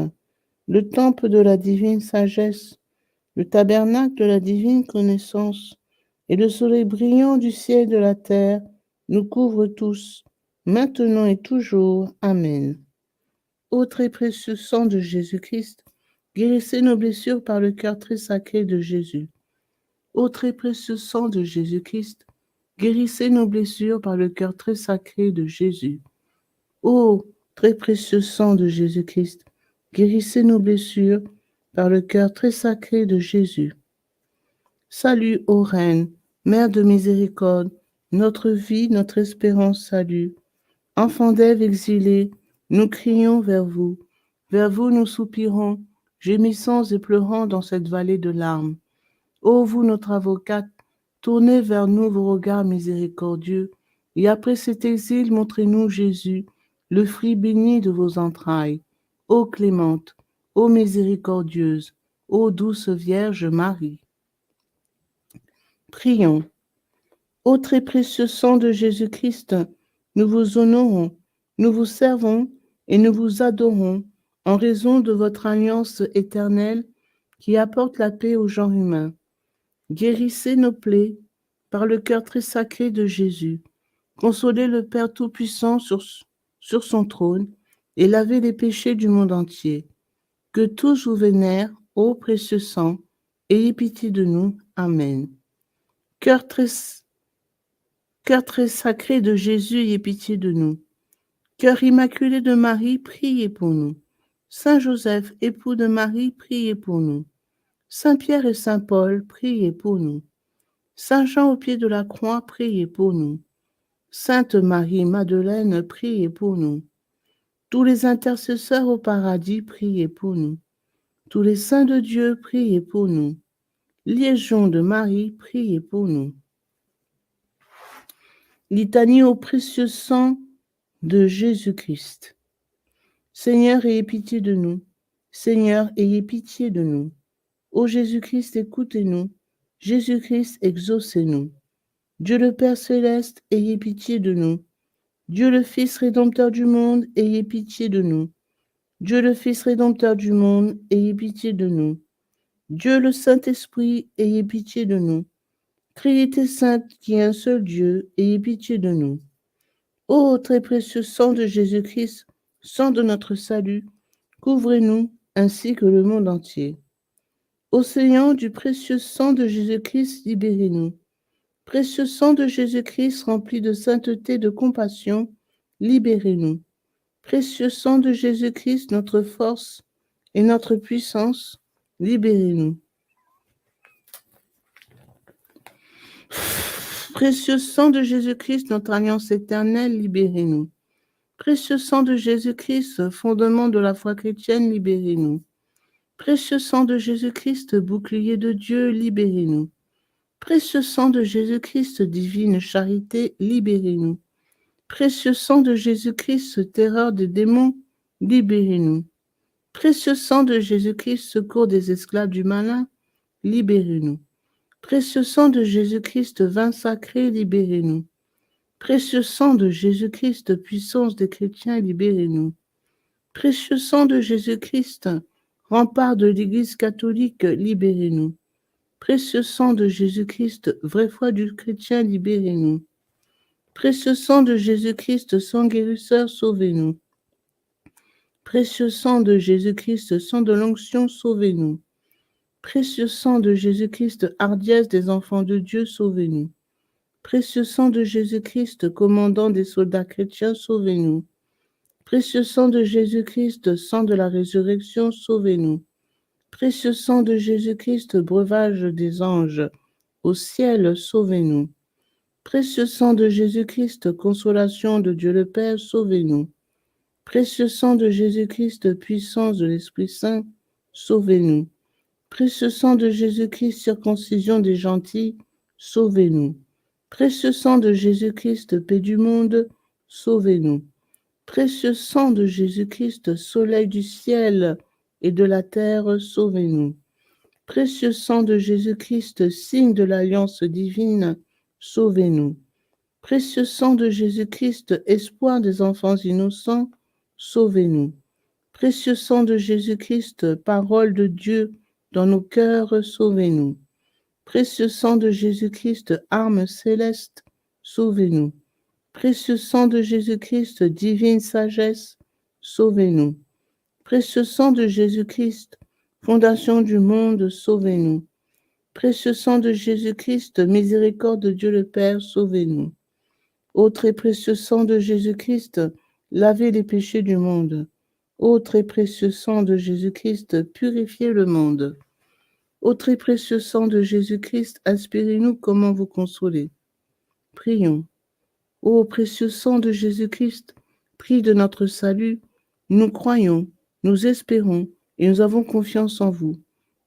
le temple de la divine sagesse, le tabernacle de la divine connaissance, et le soleil brillant du ciel et de la terre, nous couvre tous, maintenant et toujours. Amen. Ô très précieux sang de Jésus-Christ, guérissez nos blessures par le cœur très sacré de Jésus. Ô très précieux sang de Jésus-Christ, guérissez nos blessures par le cœur très sacré de Jésus. Ô très précieux sang de Jésus-Christ, guérissez nos blessures par le cœur très sacré de Jésus. Salut, ô Reine, Mère de miséricorde, notre vie, notre espérance, salut. Enfants d'Ève exilés, nous crions vers vous nous soupirons, gémissant et pleurant dans cette vallée de larmes. Ô vous, notre avocate, tournez vers nous vos regards miséricordieux, et après cet exil, montrez-nous Jésus, le fruit béni de vos entrailles. Ô clémente, ô miséricordieuse, ô douce Vierge Marie. Prions. Ô très précieux sang de Jésus-Christ, nous vous honorons, nous vous servons et nous vous adorons en raison de votre alliance éternelle qui apporte la paix au genre humain. Guérissez nos plaies par le cœur très sacré de Jésus. Consolez le Père Tout-Puissant sur son trône et lavez les péchés du monde entier. Que tous vous vénèrent, ô précieux sang, ayez pitié de nous. Amen. Cœur très sacré de Jésus, ayez pitié de nous. Cœur immaculé de Marie, priez pour nous. Saint Joseph, époux de Marie, priez pour nous. Saint Pierre et Saint Paul, priez pour nous. Saint Jean au pied de la croix, priez pour nous. Sainte Marie-Madeleine, priez pour nous. Tous les intercesseurs au paradis, priez pour nous. Tous les saints de Dieu, priez pour nous. Légion de Marie, priez pour nous. Litanie au précieux sang de Jésus-Christ. Seigneur, ayez pitié de nous. Seigneur, ayez pitié de nous. Ô Jésus-Christ, écoutez-nous. Jésus-Christ, exaucez-nous. Dieu le Père céleste, ayez pitié de nous. Dieu le Fils rédempteur du monde, ayez pitié de nous. Dieu le Fils rédempteur du monde, ayez pitié de nous. Dieu le Saint-Esprit, ayez pitié de nous. Trinité sainte, qui est un seul Dieu, ayez pitié de nous. Ô très précieux sang de Jésus-Christ, sang de notre salut, couvrez-nous ainsi que le monde entier. Océan du précieux sang de Jésus-Christ, libérez-nous. Précieux sang de Jésus-Christ rempli de sainteté, de compassion, libérez-nous. Précieux sang de Jésus-Christ, notre force et notre puissance, libérez-nous. Précieux sang de Jésus-Christ, notre alliance éternelle, libérez-nous. Précieux sang de Jésus-Christ, fondement de la foi chrétienne, libérez-nous. Précieux sang de Jésus-Christ, bouclier de Dieu, libérez-nous. Précieux sang de Jésus-Christ, divine charité, libérez-nous. Précieux sang de Jésus-Christ, terreur des démons, libérez-nous. Précieux sang de Jésus-Christ, secours des esclaves du malin, libérez-nous. Précieux sang de Jésus-Christ, vin sacré, libérez-nous. Précieux sang de Jésus-Christ, puissance des chrétiens, libérez-nous. Précieux sang de Jésus-Christ, rempart de l'Église catholique, libérez-nous. Précieux sang de Jésus-Christ, vraie foi du chrétien, libérez-nous. Précieux sang de Jésus-Christ, sang guérisseur, sauvez-nous. Précieux sang de Jésus-Christ, sang de l'onction, sauvez-nous. Précieux sang de Jésus-Christ, hardiesse des enfants de Dieu, sauvez-nous. Précieux sang de Jésus-Christ, commandant des soldats chrétiens, sauvez-nous. Précieux sang de Jésus-Christ, sang de la résurrection, sauvez-nous. Précieux sang de Jésus-Christ, breuvage des anges, au ciel, sauvez-nous. Précieux sang de Jésus-Christ, consolation de Dieu le Père, sauvez-nous. Précieux sang de Jésus-Christ, puissance de l'Esprit Saint, sauvez-nous. Précieux sang de Jésus-Christ, circoncision des gentils, sauvez-nous. Précieux sang de Jésus-Christ, paix du monde, sauvez-nous. Précieux sang de Jésus-Christ, soleil du ciel et de la terre, sauvez-nous. Précieux sang de Jésus-Christ, signe de l'alliance divine, sauvez-nous. Précieux sang de Jésus-Christ, espoir des enfants innocents, sauvez-nous. Précieux sang de Jésus-Christ, parole de Dieu dans nos cœurs, sauvez-nous. Précieux sang de Jésus-Christ, arme céleste, sauvez-nous. Précieux sang de Jésus-Christ, divine sagesse, sauvez-nous. Précieux sang de Jésus-Christ, fondation du monde, sauvez-nous. Précieux sang de Jésus-Christ, miséricorde de Dieu le Père, sauvez-nous. Ô très précieux sang de Jésus-Christ, lavez les péchés du monde. Ô très précieux sang de Jésus-Christ, purifiez le monde. Ô très précieux sang de Jésus-Christ, inspirez-nous comment vous consoler. Prions. Ô précieux sang de Jésus-Christ, prix de notre salut, nous croyons, nous espérons et nous avons confiance en vous.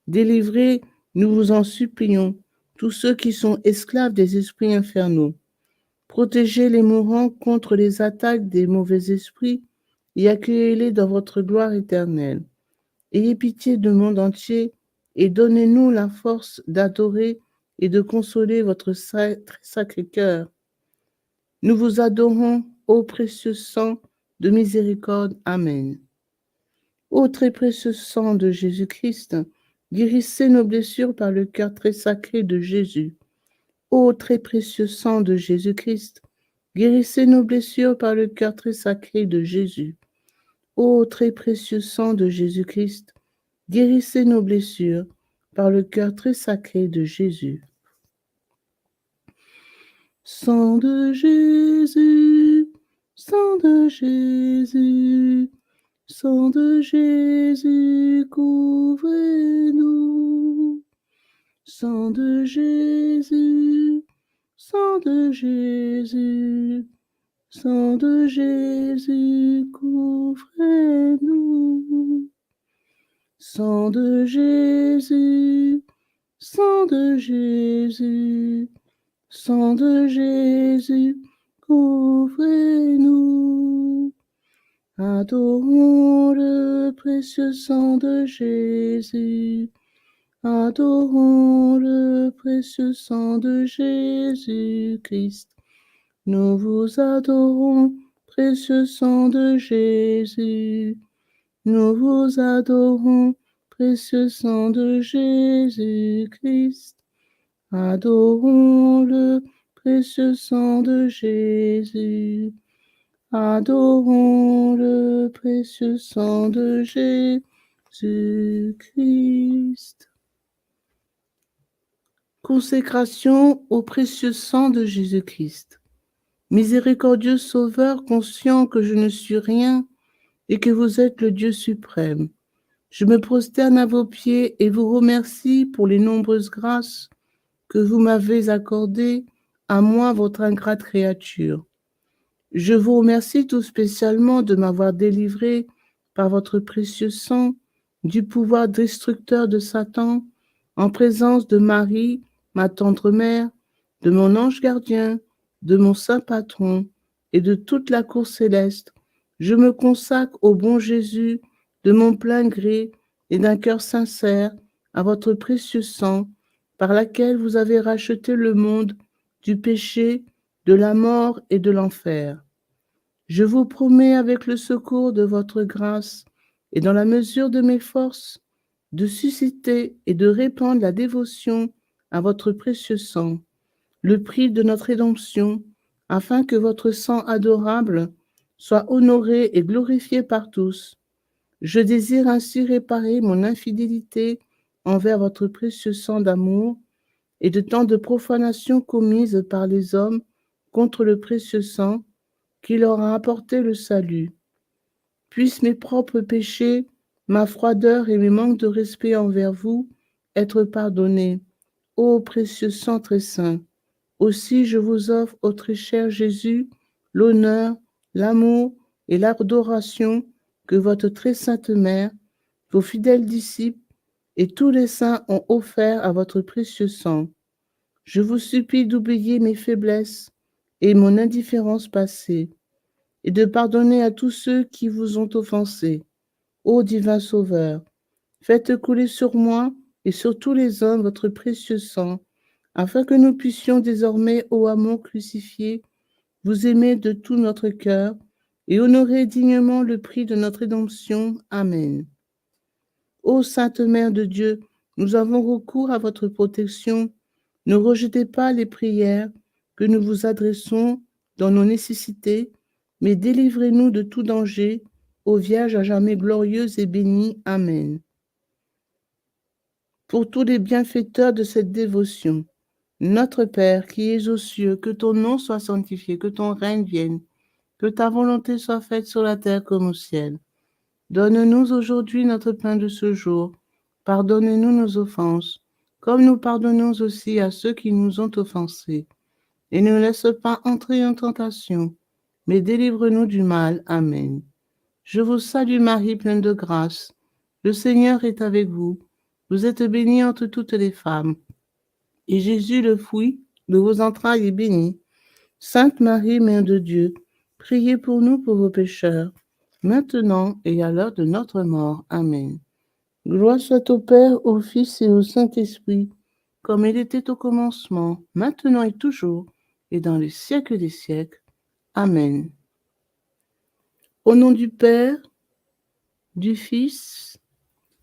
Délivrez, nous vous en supplions, tous ceux qui sont esclaves des esprits infernaux. Protégez les mourants contre les attaques des mauvais esprits et accueillez-les dans votre gloire éternelle. Ayez pitié du monde entier et donnez-nous la force d'adorer et de consoler votre très sacré cœur. Nous vous adorons, ô précieux sang de miséricorde. Amen. Ô très précieux sang de Jésus-Christ, guérissez nos blessures par le cœur très sacré de Jésus. Ô très précieux sang de Jésus-Christ, guérissez nos blessures par le cœur très sacré de Jésus. Ô très précieux sang de Jésus-Christ, guérissez nos blessures par le cœur très sacré de Jésus. Sang de Jésus, sang de Jésus, sang de Jésus, couvrez-nous. Sang de Jésus, sang de Jésus, sang de Jésus, couvrez-nous. Sang de Jésus, sang de Jésus, sang de Jésus, couvrez-nous. Adorons le précieux sang de Jésus. Adorons le précieux sang de Jésus-Christ. Nous vous adorons, précieux sang de Jésus. Nous vous adorons, précieux sang de Jésus-Christ. Adorons le précieux sang de Jésus. Adorons le précieux sang de Jésus-Christ. Consécration au précieux sang de Jésus-Christ. Miséricordieux Sauveur, conscient que je ne suis rien et que vous êtes le Dieu suprême, je me prosterne à vos pieds et vous remercie pour les nombreuses grâces que vous m'avez accordées, à moi, votre ingrate créature. Je vous remercie tout spécialement de m'avoir délivré par votre précieux sang du pouvoir destructeur de Satan, en présence de Marie, ma tendre mère, de mon ange gardien, de mon saint patron et de toute la cour céleste. Je me consacre au bon Jésus de mon plein gré et d'un cœur sincère à votre précieux sang, par laquelle vous avez racheté le monde du péché, de la mort et de l'enfer. Je vous promets, avec le secours de votre grâce et dans la mesure de mes forces, de susciter et de répandre la dévotion à votre précieux sang, le prix de notre rédemption, afin que votre sang adorable soit honoré et glorifié par tous. Je désire ainsi réparer mon infidélité envers votre précieux sang d'amour et de tant de profanations commises par les hommes contre le précieux sang qui leur a apporté le salut. Puissent mes propres péchés, ma froideur et mes manques de respect envers vous être pardonnés, ô précieux sang très saint. Aussi je vous offre, ô très cher Jésus, l'honneur, l'amour et l'adoration que votre très sainte mère, vos fidèles disciples et tous les saints ont offert à votre précieux sang. Je vous supplie d'oublier mes faiblesses et mon indifférence passée, et de pardonner à tous ceux qui vous ont offensé. Ô divin Sauveur, faites couler sur moi et sur tous les hommes votre précieux sang, afin que nous puissions désormais, ô amour crucifié, vous aimer de tout notre cœur et honorer dignement le prix de notre rédemption. Amen. Ô Sainte Mère de Dieu, nous avons recours à votre protection. Ne rejetez pas les prières que nous vous adressons dans nos nécessités, mais délivrez-nous de tout danger, ô Vierge à jamais glorieuse et bénie. Amen. Pour tous les bienfaiteurs de cette dévotion, Notre Père qui es aux cieux, que ton nom soit sanctifié, que ton règne vienne, que ta volonté soit faite sur la terre comme au ciel. Donne-nous aujourd'hui notre pain de ce jour. Pardonne-nous nos offenses, comme nous pardonnons aussi à ceux qui nous ont offensés. Et ne nous laisse pas entrer en tentation, mais délivre-nous du mal. Amen. Je vous salue Marie, pleine de grâce. Le Seigneur est avec vous. Vous êtes bénie entre toutes les femmes. Et Jésus, le fruit de vos entrailles, est béni. Sainte Marie, Mère de Dieu, priez pour nous pauvres pécheurs, maintenant et à l'heure de notre mort. Amen. Gloire soit au Père, au Fils et au Saint-Esprit, comme il était au commencement, maintenant et toujours, et dans les siècles des siècles. Amen. Au nom du Père, du Fils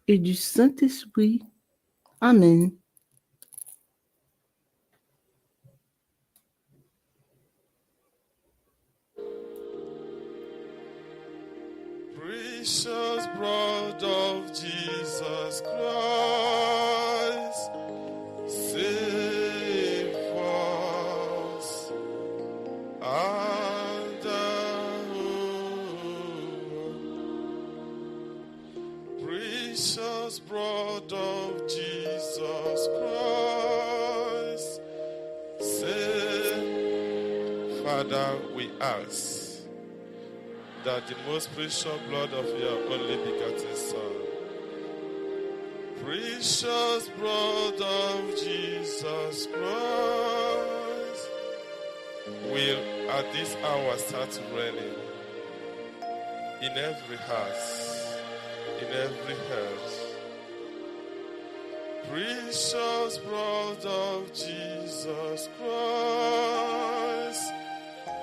et du Saint-Esprit. Amen. Precious blood of Jesus Christ, save us and precious blood of Jesus Christ, save. Father, we ask that the most precious blood of your only begotten Son, precious blood of Jesus Christ, will at this hour start raining in every house, in every house. Precious blood of Jesus Christ,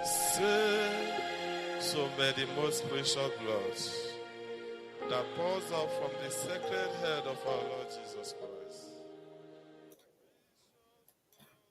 save. So may the most precious blood that pours out from the sacred head of our Lord Jesus Christ